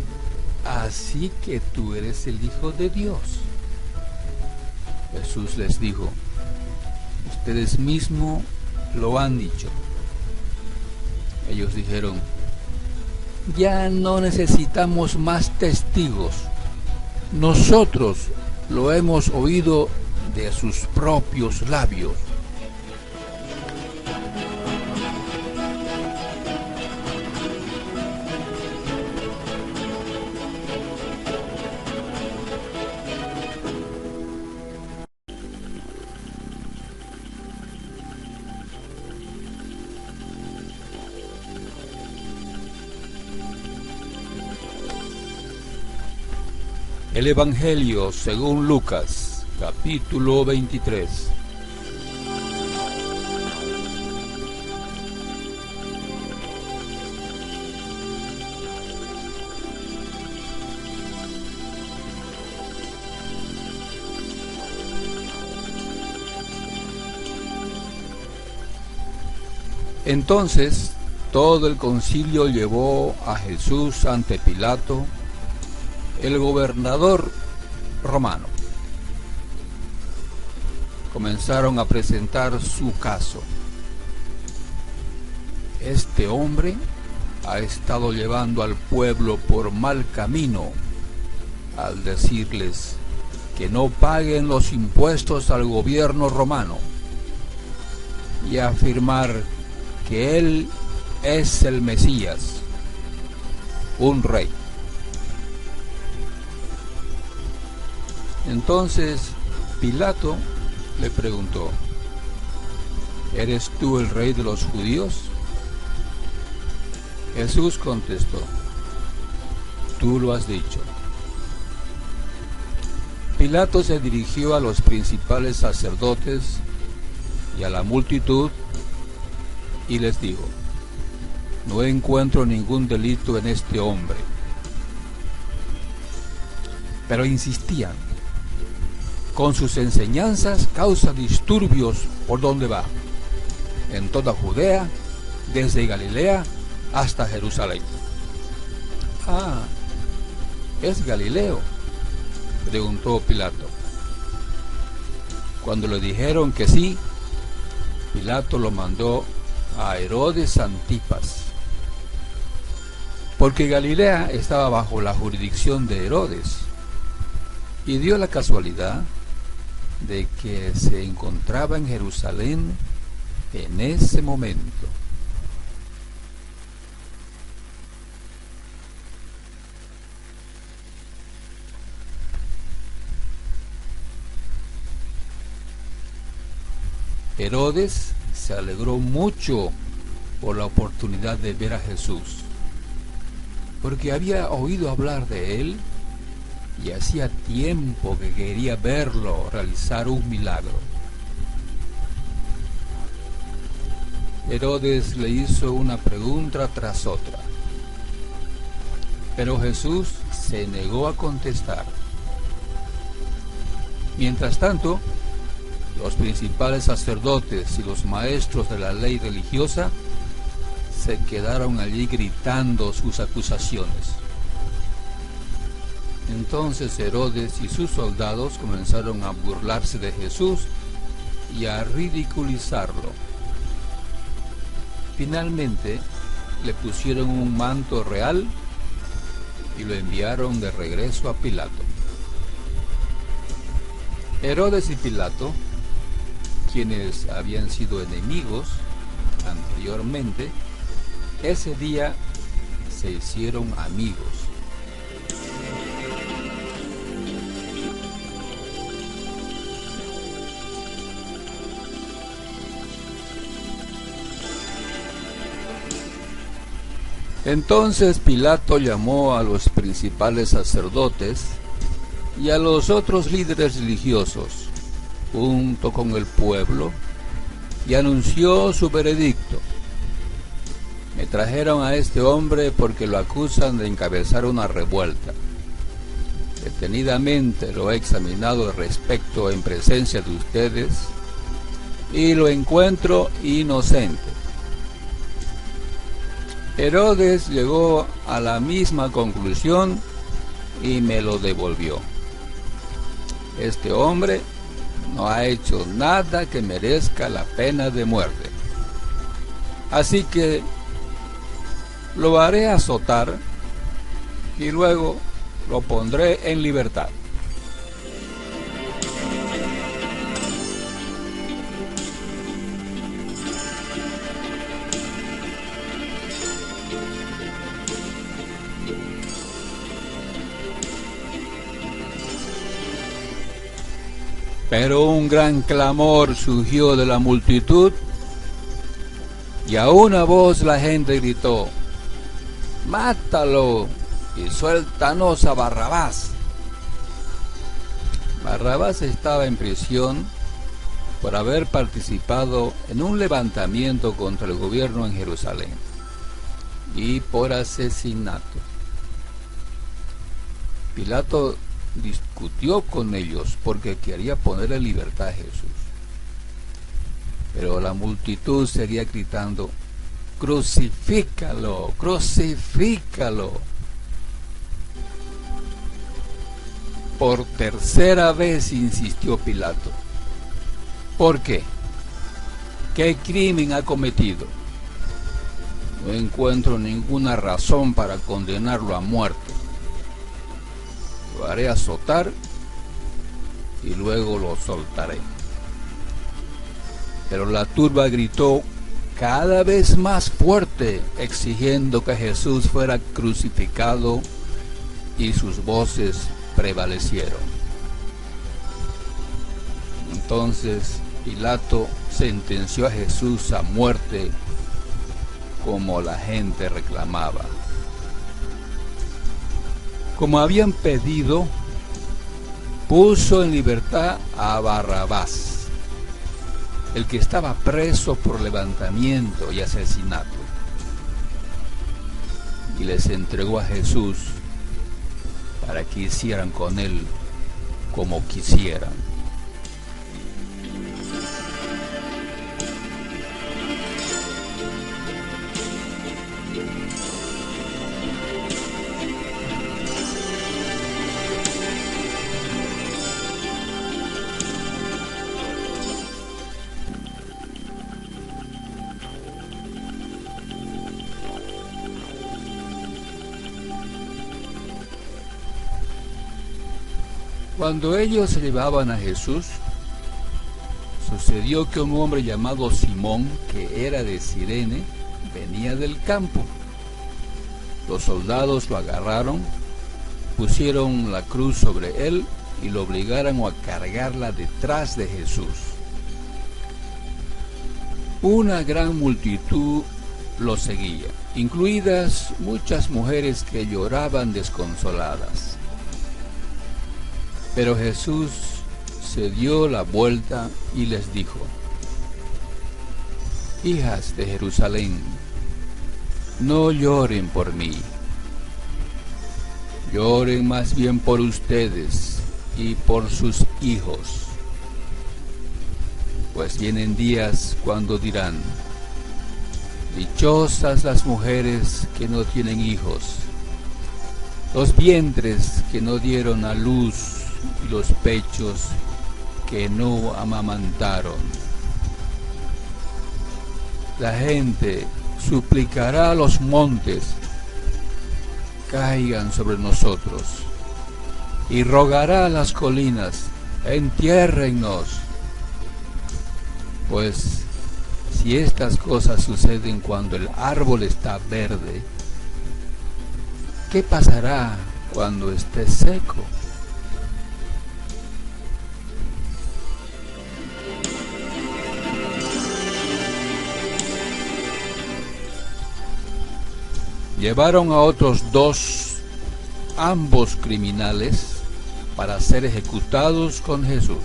«¿Así que tú eres el Hijo de Dios?». Jesús les dijo: «Ustedes mismos lo han dicho». Ellos dijeron: «Ya no necesitamos más testigos. Nosotros lo hemos oído de sus propios labios». El Evangelio según Lucas, capítulo 23. Entonces todo el concilio llevó a Jesús ante Pilato, el gobernador romano. Comenzaron a presentar su caso. «Este hombre ha estado llevando al pueblo por mal camino al decirles que no paguen los impuestos al gobierno romano y afirmar que él es el Mesías, un rey. Entonces Pilato le preguntó: ¿eres tú el rey de los judíos? Jesús contestó: tú lo has dicho. Pilato se dirigió a los principales sacerdotes y a la multitud y les dijo: no encuentro ningún delito en este hombre. Pero insistían: con sus enseñanzas causa disturbios por donde va, en toda Judea, desde Galilea hasta Jerusalén. Ah, ¿es Galileo?, preguntó Pilato. Cuando le dijeron que sí, Pilato lo mandó a Herodes Antipas, porque Galilea estaba bajo la jurisdicción de Herodes, y dio la casualidad de que se encontraba en Jerusalén en ese momento. Herodes se alegró mucho por la oportunidad de ver a Jesús, porque había oído hablar de él y hacía tiempo que quería verlo realizar un milagro. Herodes le hizo una pregunta tras otra, pero Jesús se negó a contestar. Mientras tanto, los principales sacerdotes y los maestros de la ley religiosa se quedaron allí gritando sus acusaciones. Entonces Herodes y sus soldados comenzaron a burlarse de Jesús y a ridiculizarlo. Finalmente le pusieron un manto real y lo enviaron de regreso a Pilato. Herodes y Pilato, quienes habían sido enemigos anteriormente, ese día se hicieron amigos. Entonces Pilato llamó a los principales sacerdotes y a los otros líderes religiosos, junto con el pueblo, y anunció su veredicto. Me trajeron a este hombre porque lo acusan de encabezar una revuelta. Detenidamente lo he examinado respecto en presencia de ustedes y lo encuentro inocente. Herodes llegó a la misma conclusión y me lo devolvió. Este hombre no ha hecho nada que merezca la pena de muerte. Así que lo haré azotar y luego lo pondré en libertad. Pero un gran clamor surgió de la multitud y a una voz la gente gritó: ¡mátalo y suéltanos a Barrabás! Barrabás estaba en prisión por haber participado en un levantamiento contra el gobierno en Jerusalén y por asesinato. Pilato discutió con ellos porque quería poner en libertad a Jesús, pero la multitud seguía gritando: ¡crucifícalo! ¡crucifícalo! Por tercera vez insistió Pilato: ¿por qué? ¿Qué crimen ha cometido? No encuentro ninguna razón para condenarlo a muerte. Lo haré azotar y luego lo soltaré. Pero la turba gritó cada vez más fuerte, exigiendo que Jesús fuera crucificado, y sus voces prevalecieron. Entonces Pilato sentenció a Jesús a muerte, como la gente reclamaba. Como habían pedido, puso en libertad a Barrabás, el que estaba preso por levantamiento y asesinato, y les entregó a Jesús para que hicieran con él como quisieran. Cuando ellos se llevaban a Jesús, sucedió que un hombre llamado Simón, que era de Cirene, venía del campo. Los soldados lo agarraron, pusieron la cruz sobre él y lo obligaron a cargarla detrás de Jesús. Una gran multitud lo seguía, incluidas muchas mujeres que lloraban desconsoladas. Pero Jesús se dio la vuelta y les dijo: Hijas de Jerusalén, no lloren por mí, lloren más bien por ustedes y por sus hijos, pues vienen días cuando dirán: dichosas las mujeres que no tienen hijos, los vientres que no dieron a luz y los pechos que no amamantaron. La gente suplicará a los montes: caigan sobre nosotros, y rogará a las colinas: entiérrennos. Pues si estas cosas suceden cuando el árbol está verde, ¿qué pasará cuando esté seco? Llevaron a otros dos, ambos criminales, para ser ejecutados con Jesús.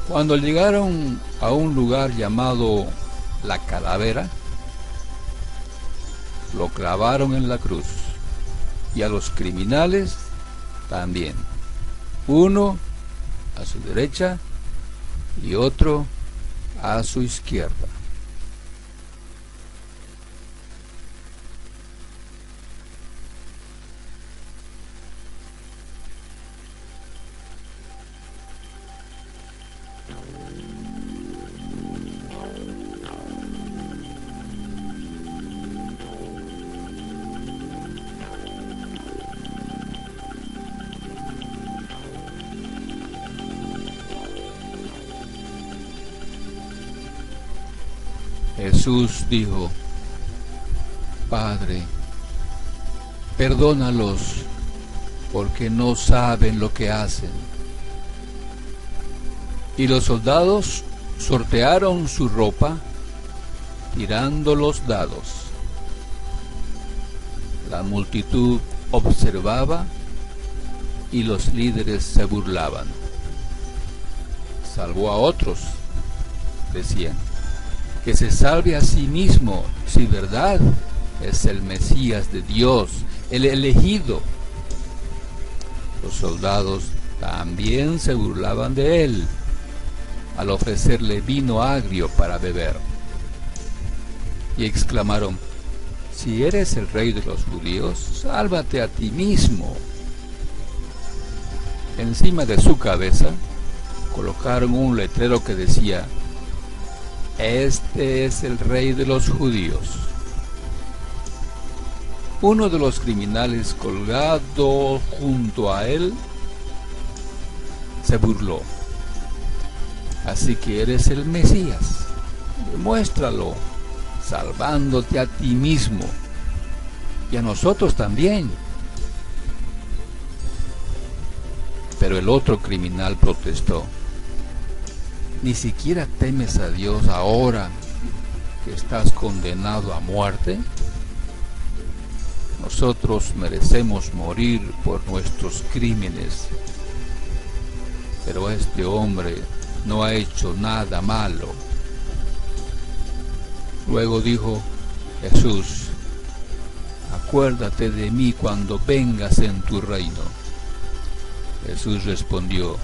Cuando llegaron a un lugar llamado La Calavera, lo clavaron en la cruz, y a los criminales también, uno a su derecha y otro a su izquierda. Jesús dijo: Padre, perdónalos, porque no saben lo que hacen. Y los soldados sortearon su ropa, tirando los dados. La multitud observaba y los líderes se burlaban. Salvó a otros, decían, que se salve a sí mismo, si verdad es el Mesías de Dios, el elegido. Los soldados también se burlaban de él al ofrecerle vino agrio para beber, y exclamaron: si eres el rey de los judíos, sálvate a ti mismo. Encima de su cabeza colocaron un letrero que decía: este es el rey de los judíos. Uno de los criminales colgado junto a él se burló: así que eres el Mesías. demuéstralo, salvándote a ti mismo y a nosotros también. Pero el otro criminal protestó: ¿ni siquiera temes a Dios ahora que estás condenado a muerte? Nosotros merecemos morir por nuestros crímenes, pero este hombre no ha hecho nada malo. Luego dijo Jesús: acuérdate de mí cuando vengas en tu reino. Jesús respondió: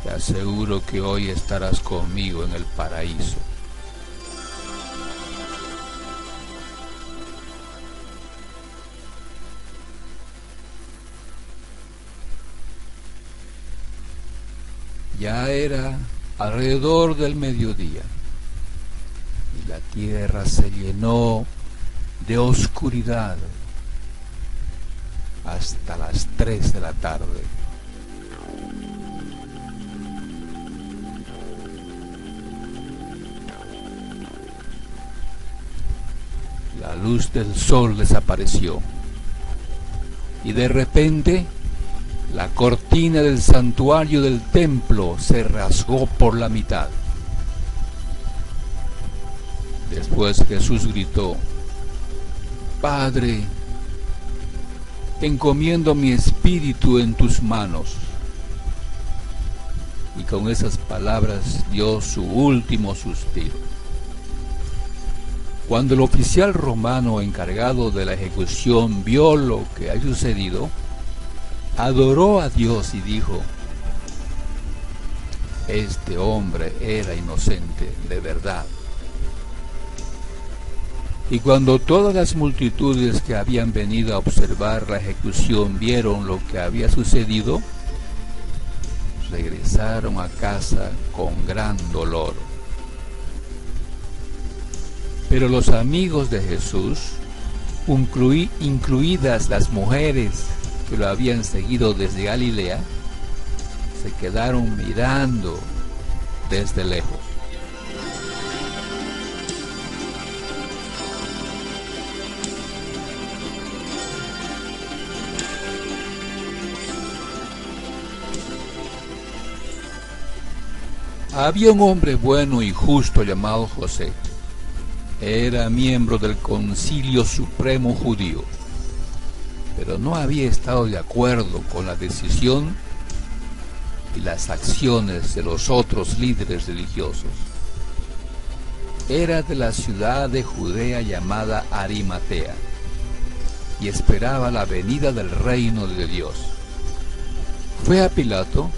te aseguro que hoy estarás conmigo en el paraíso. Ya era alrededor del mediodía y la tierra se llenó de oscuridad hasta las 3 de la tarde. La luz del sol desapareció y de repente la cortina del santuario del templo se rasgó por la mitad. Después Jesús gritó: Padre, encomiendo mi espíritu en tus manos. Y con esas palabras dio su último suspiro. Cuando el oficial romano encargado de la ejecución vio lo que había sucedido, adoró a Dios y dijo: este hombre era inocente de verdad. Y cuando todas las multitudes que habían venido a observar la ejecución vieron lo que había sucedido, regresaron a casa con gran dolor. Pero los amigos de Jesús, incluidas las mujeres que lo habían seguido desde Galilea, se quedaron mirando desde lejos. Había un hombre bueno y justo llamado José. Era miembro del Concilio Supremo Judío, pero no había estado de acuerdo con la decisión y las acciones de los otros líderes religiosos. Era de la ciudad de Judea llamada Arimatea y esperaba la venida del reino de Dios. Fue a Pilato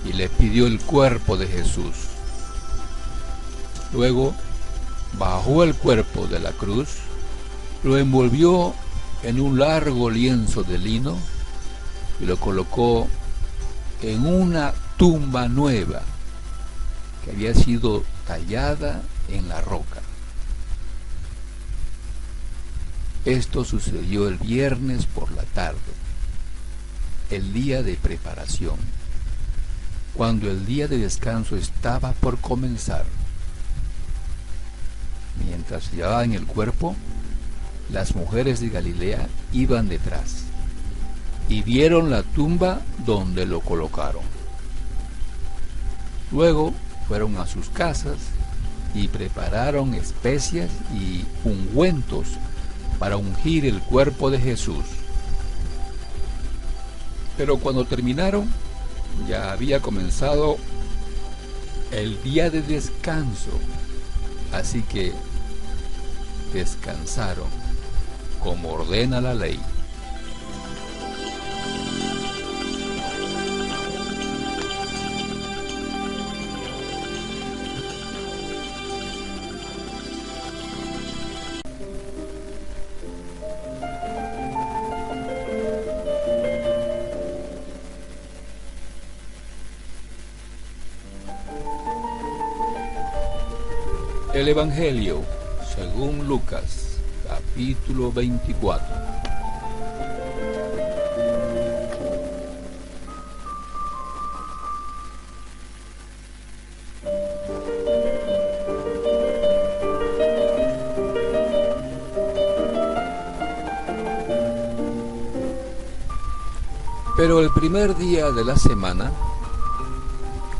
y le pidió el cuerpo de Jesús. Luego bajó el cuerpo de la cruz, lo envolvió en un largo lienzo de lino y lo colocó en una tumba nueva que había sido tallada en la roca. Esto sucedió el viernes por la tarde, el día de preparación, cuando el día de descanso estaba por comenzar. Mientras llevaban el cuerpo, las mujeres de Galilea iban detrás y vieron la tumba donde lo colocaron. Luego fueron a sus casas y prepararon especias y ungüentos para ungir el cuerpo de Jesús. Pero cuando terminaron, ya había comenzado el día de descanso, así que descansaron como ordena la ley. El Evangelio según Lucas, capítulo 24. Pero el primer día de la semana,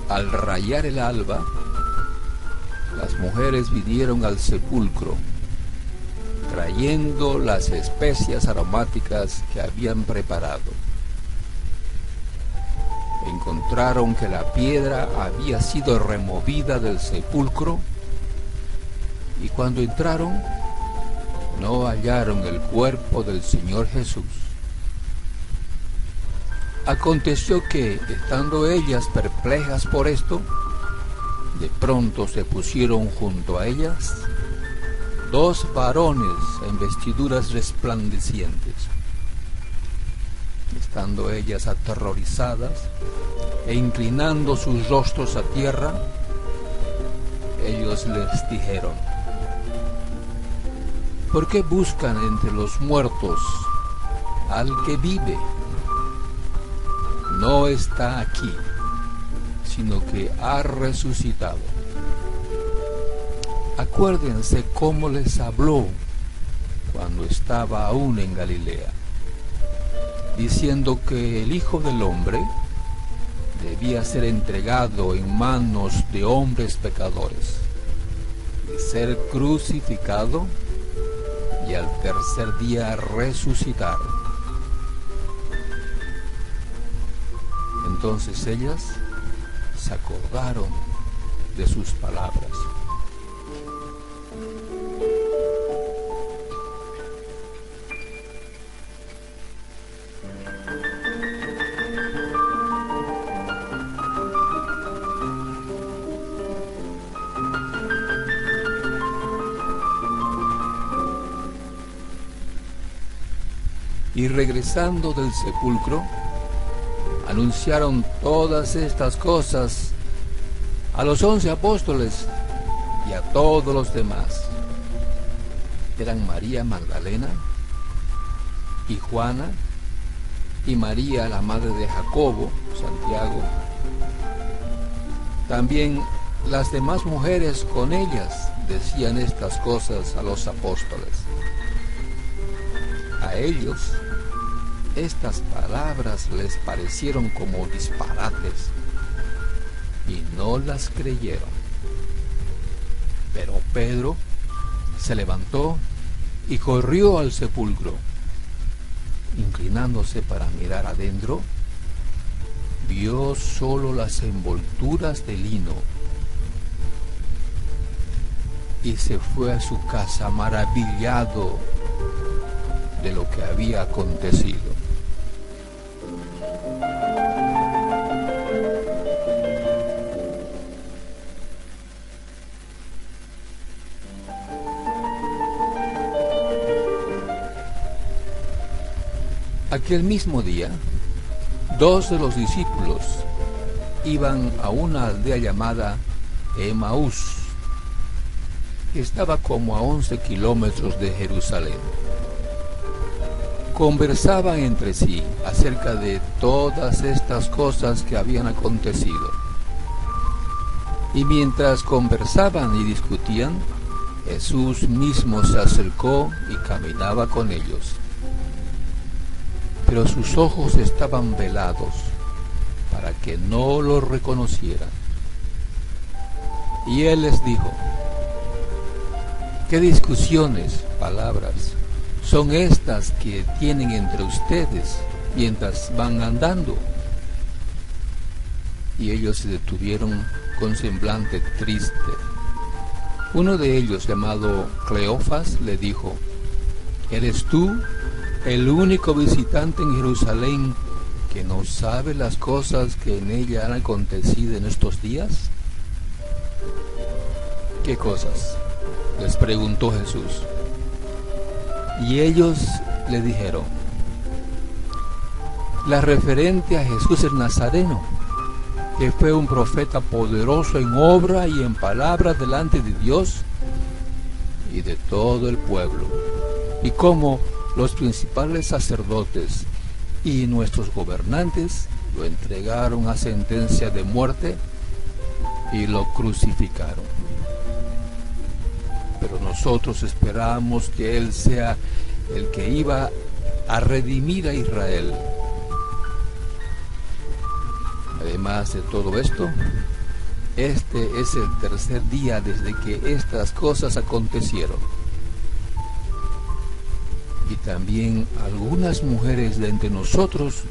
al rayar el alba, las mujeres vinieron al sepulcro, trayendo las especias aromáticas que habían preparado. Encontraron que la piedra había sido removida del sepulcro, y cuando entraron, no hallaron el cuerpo del Señor Jesús. Aconteció que, estando ellas perplejas por esto, de pronto se pusieron junto a ellas 2 varones en vestiduras resplandecientes. Estando ellas aterrorizadas e inclinando sus rostros a tierra, ellos les dijeron: ¿por qué buscan entre los muertos al que vive? No está aquí, sino que ha resucitado. Acuérdense cómo les habló cuando estaba aún en Galilea, diciendo que el Hijo del Hombre debía ser entregado en manos de hombres pecadores y ser crucificado y al tercer día resucitar. Entonces ellas se acordaron de sus palabras. Y regresando del sepulcro, anunciaron todas estas cosas a los 11 apóstoles y a todos los demás. Eran María Magdalena y Juana y María, la madre de Jacobo, Santiago. También las demás mujeres con ellas decían estas cosas a los apóstoles. A ellos estas palabras les parecieron como disparates y no las creyeron. Pero Pedro se levantó y corrió al sepulcro. Inclinándose para mirar adentro, vio solo las envolturas de lino y se fue a su casa maravillado de lo que había acontecido. Aquel mismo día, 2 de los discípulos iban a una aldea llamada Emaús, que estaba como a 11 kilómetros de Jerusalén. Conversaban entre sí acerca de todas estas cosas que habían acontecido. Y mientras conversaban y discutían, Jesús mismo se acercó y caminaba con ellos. Pero sus ojos estaban velados para que no lo reconocieran. Y él les dijo: ¿qué discusiones, palabras, son estas que tienen entre ustedes mientras van andando? Y ellos se detuvieron con semblante triste. Uno de ellos, llamado Cleofas, le dijo: ¿eres tú el único visitante en Jerusalén que no sabe las cosas que en ella han acontecido en estos días? ¿Qué cosas?, les preguntó Jesús. Y ellos le dijeron: la referente a Jesús el Nazareno, que fue un profeta poderoso en obra y en palabra delante de Dios y de todo el pueblo, y cómo los principales sacerdotes y nuestros gobernantes lo entregaron a sentencia de muerte y lo crucificaron. Pero nosotros esperamos que Él sea el que iba a redimir a Israel. Además de todo esto, este es el tercer día desde que estas cosas acontecieron. Y también algunas mujeres de entre nosotros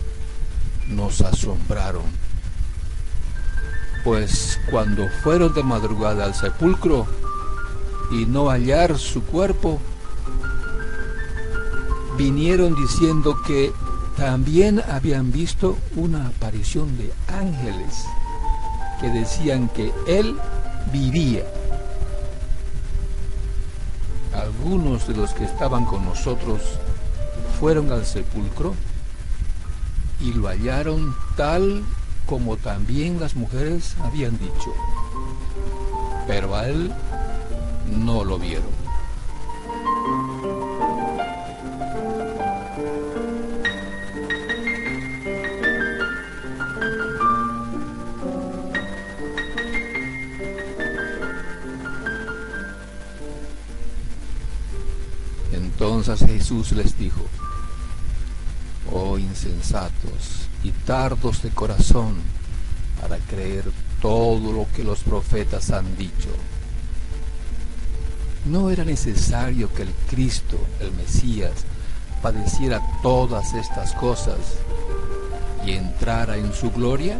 nos asombraron, pues cuando fueron de madrugada al sepulcro y no hallar su cuerpo, vinieron diciendo que también habían visto una aparición de ángeles que decían que él vivía. Algunos de los que estaban con nosotros fueron al sepulcro y lo hallaron tal como también las mujeres habían dicho, pero a él no lo vieron. Entonces Jesús les dijo: oh insensatos y tardos de corazón para creer todo lo que los profetas han dicho. ¿No era necesario que el Cristo, el Mesías, padeciera todas estas cosas y entrara en su gloria?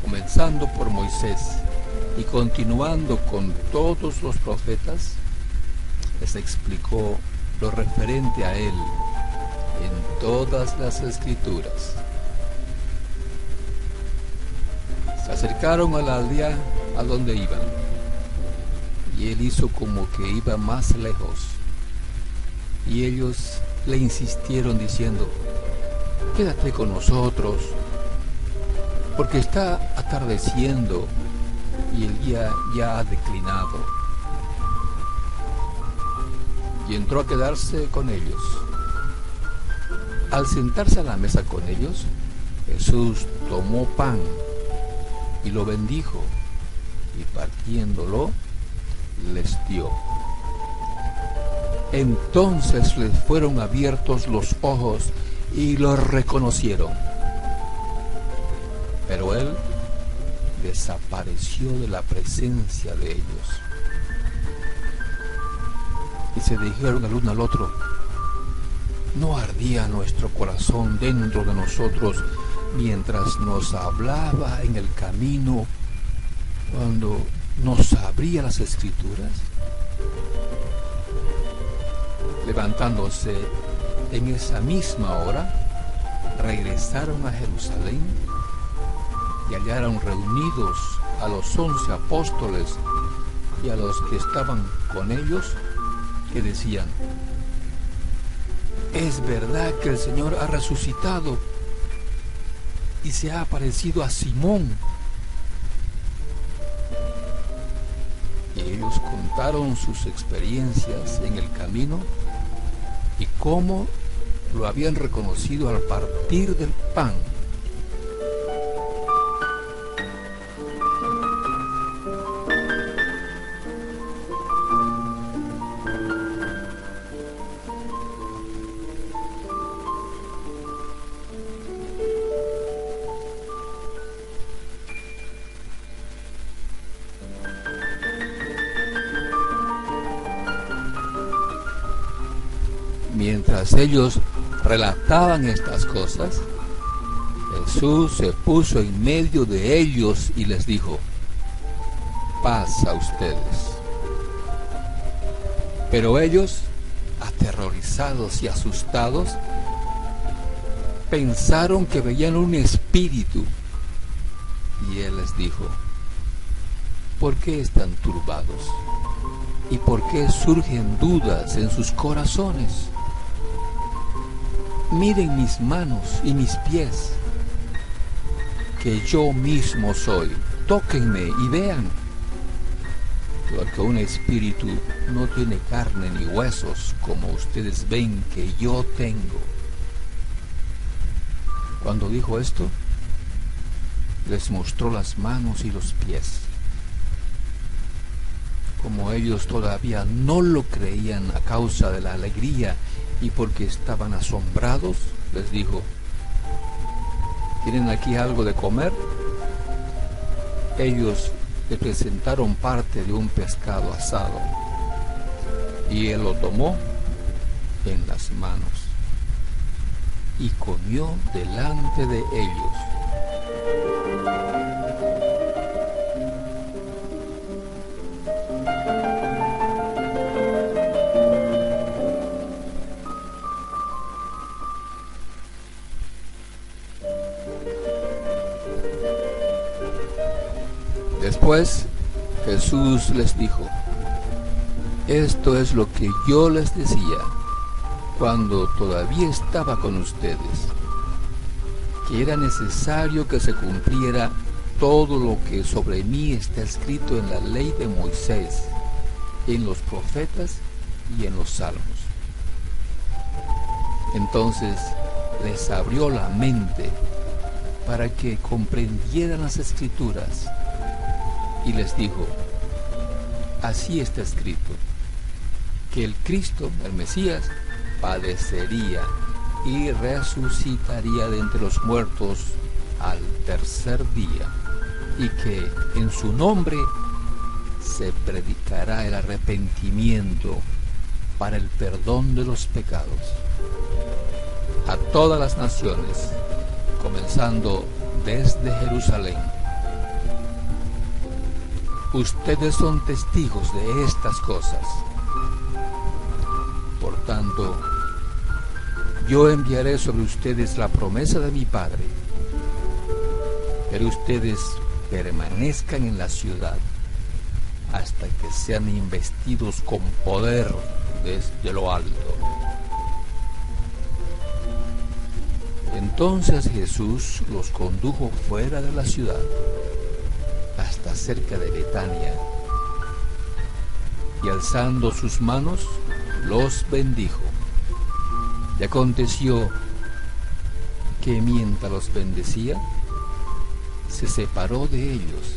Comenzando por Moisés y continuando con todos los profetas, les explicó lo referente a él en todas las escrituras. Se acercaron a la aldea a donde iban, y él hizo como que iba más lejos, y ellos le insistieron diciendo: quédate con nosotros, porque está atardeciendo y el día ya ha declinado. Y entró a quedarse con ellos. Al sentarse a la mesa con ellos, Jesús tomó pan y lo bendijo, y partiéndolo les dio. Entonces les fueron abiertos los ojos y lo reconocieron, pero él desapareció de la presencia de ellos. Y se dijeron el uno al otro: ¿no ardía nuestro corazón dentro de nosotros mientras nos hablaba en el camino, cuando nos abría las escrituras? Levantándose en esa misma hora, regresaron a Jerusalén y hallaron reunidos a los 11 apóstoles y a los que estaban con ellos, que decían: es verdad que el Señor ha resucitado y se ha aparecido a Simón. Y ellos contaron sus experiencias en el camino y cómo lo habían reconocido al partir del pan. Mientras ellos relataban estas cosas, Jesús se puso en medio de ellos y les dijo: paz a ustedes. Pero ellos, aterrorizados y asustados, pensaron que veían un espíritu. Y él les dijo: ¿por qué están turbados? ¿Y por qué surgen dudas en sus corazones? Miren mis manos y mis pies, que yo mismo soy. Tóquenme y vean, porque un espíritu no tiene carne ni huesos, como ustedes ven que yo tengo. Cuando dijo esto, les mostró las manos y los pies. Como ellos todavía no lo creían a causa de la alegría y porque estaban asombrados, les dijo: ¿tienen aquí algo de comer? Ellos le presentaron parte de un pescado asado, y él lo tomó en las manos y comió delante de ellos. Después Jesús les dijo: esto es lo que yo les decía cuando todavía estaba con ustedes, que era necesario que se cumpliera todo lo que sobre mí está escrito en la ley de Moisés, en los profetas y en los salmos. Entonces les abrió la mente para que comprendieran las escrituras, y les dijo: así está escrito, que el Cristo, el Mesías, padecería y resucitaría de entre los muertos al tercer día, y que en su nombre se predicará el arrepentimiento para el perdón de los pecados a todas las naciones, comenzando desde Jerusalén. Ustedes son testigos de estas cosas. Por tanto, yo enviaré sobre ustedes la promesa de mi Padre, pero ustedes permanezcan en la ciudad hasta que sean investidos con poder desde lo alto. Entonces Jesús los condujo fuera de la ciudad, hasta cerca de Betania, y alzando sus manos, los bendijo. Y aconteció que mientras los bendecía, se separó de ellos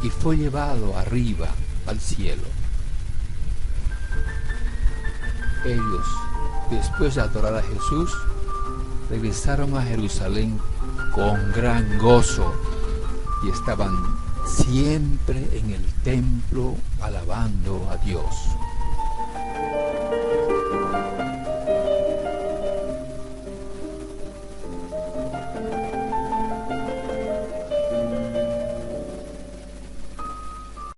y fue llevado arriba al cielo. Ellos, después de adorar a Jesús, regresaron a Jerusalén con gran gozo y estaban siempre en el templo alabando a Dios.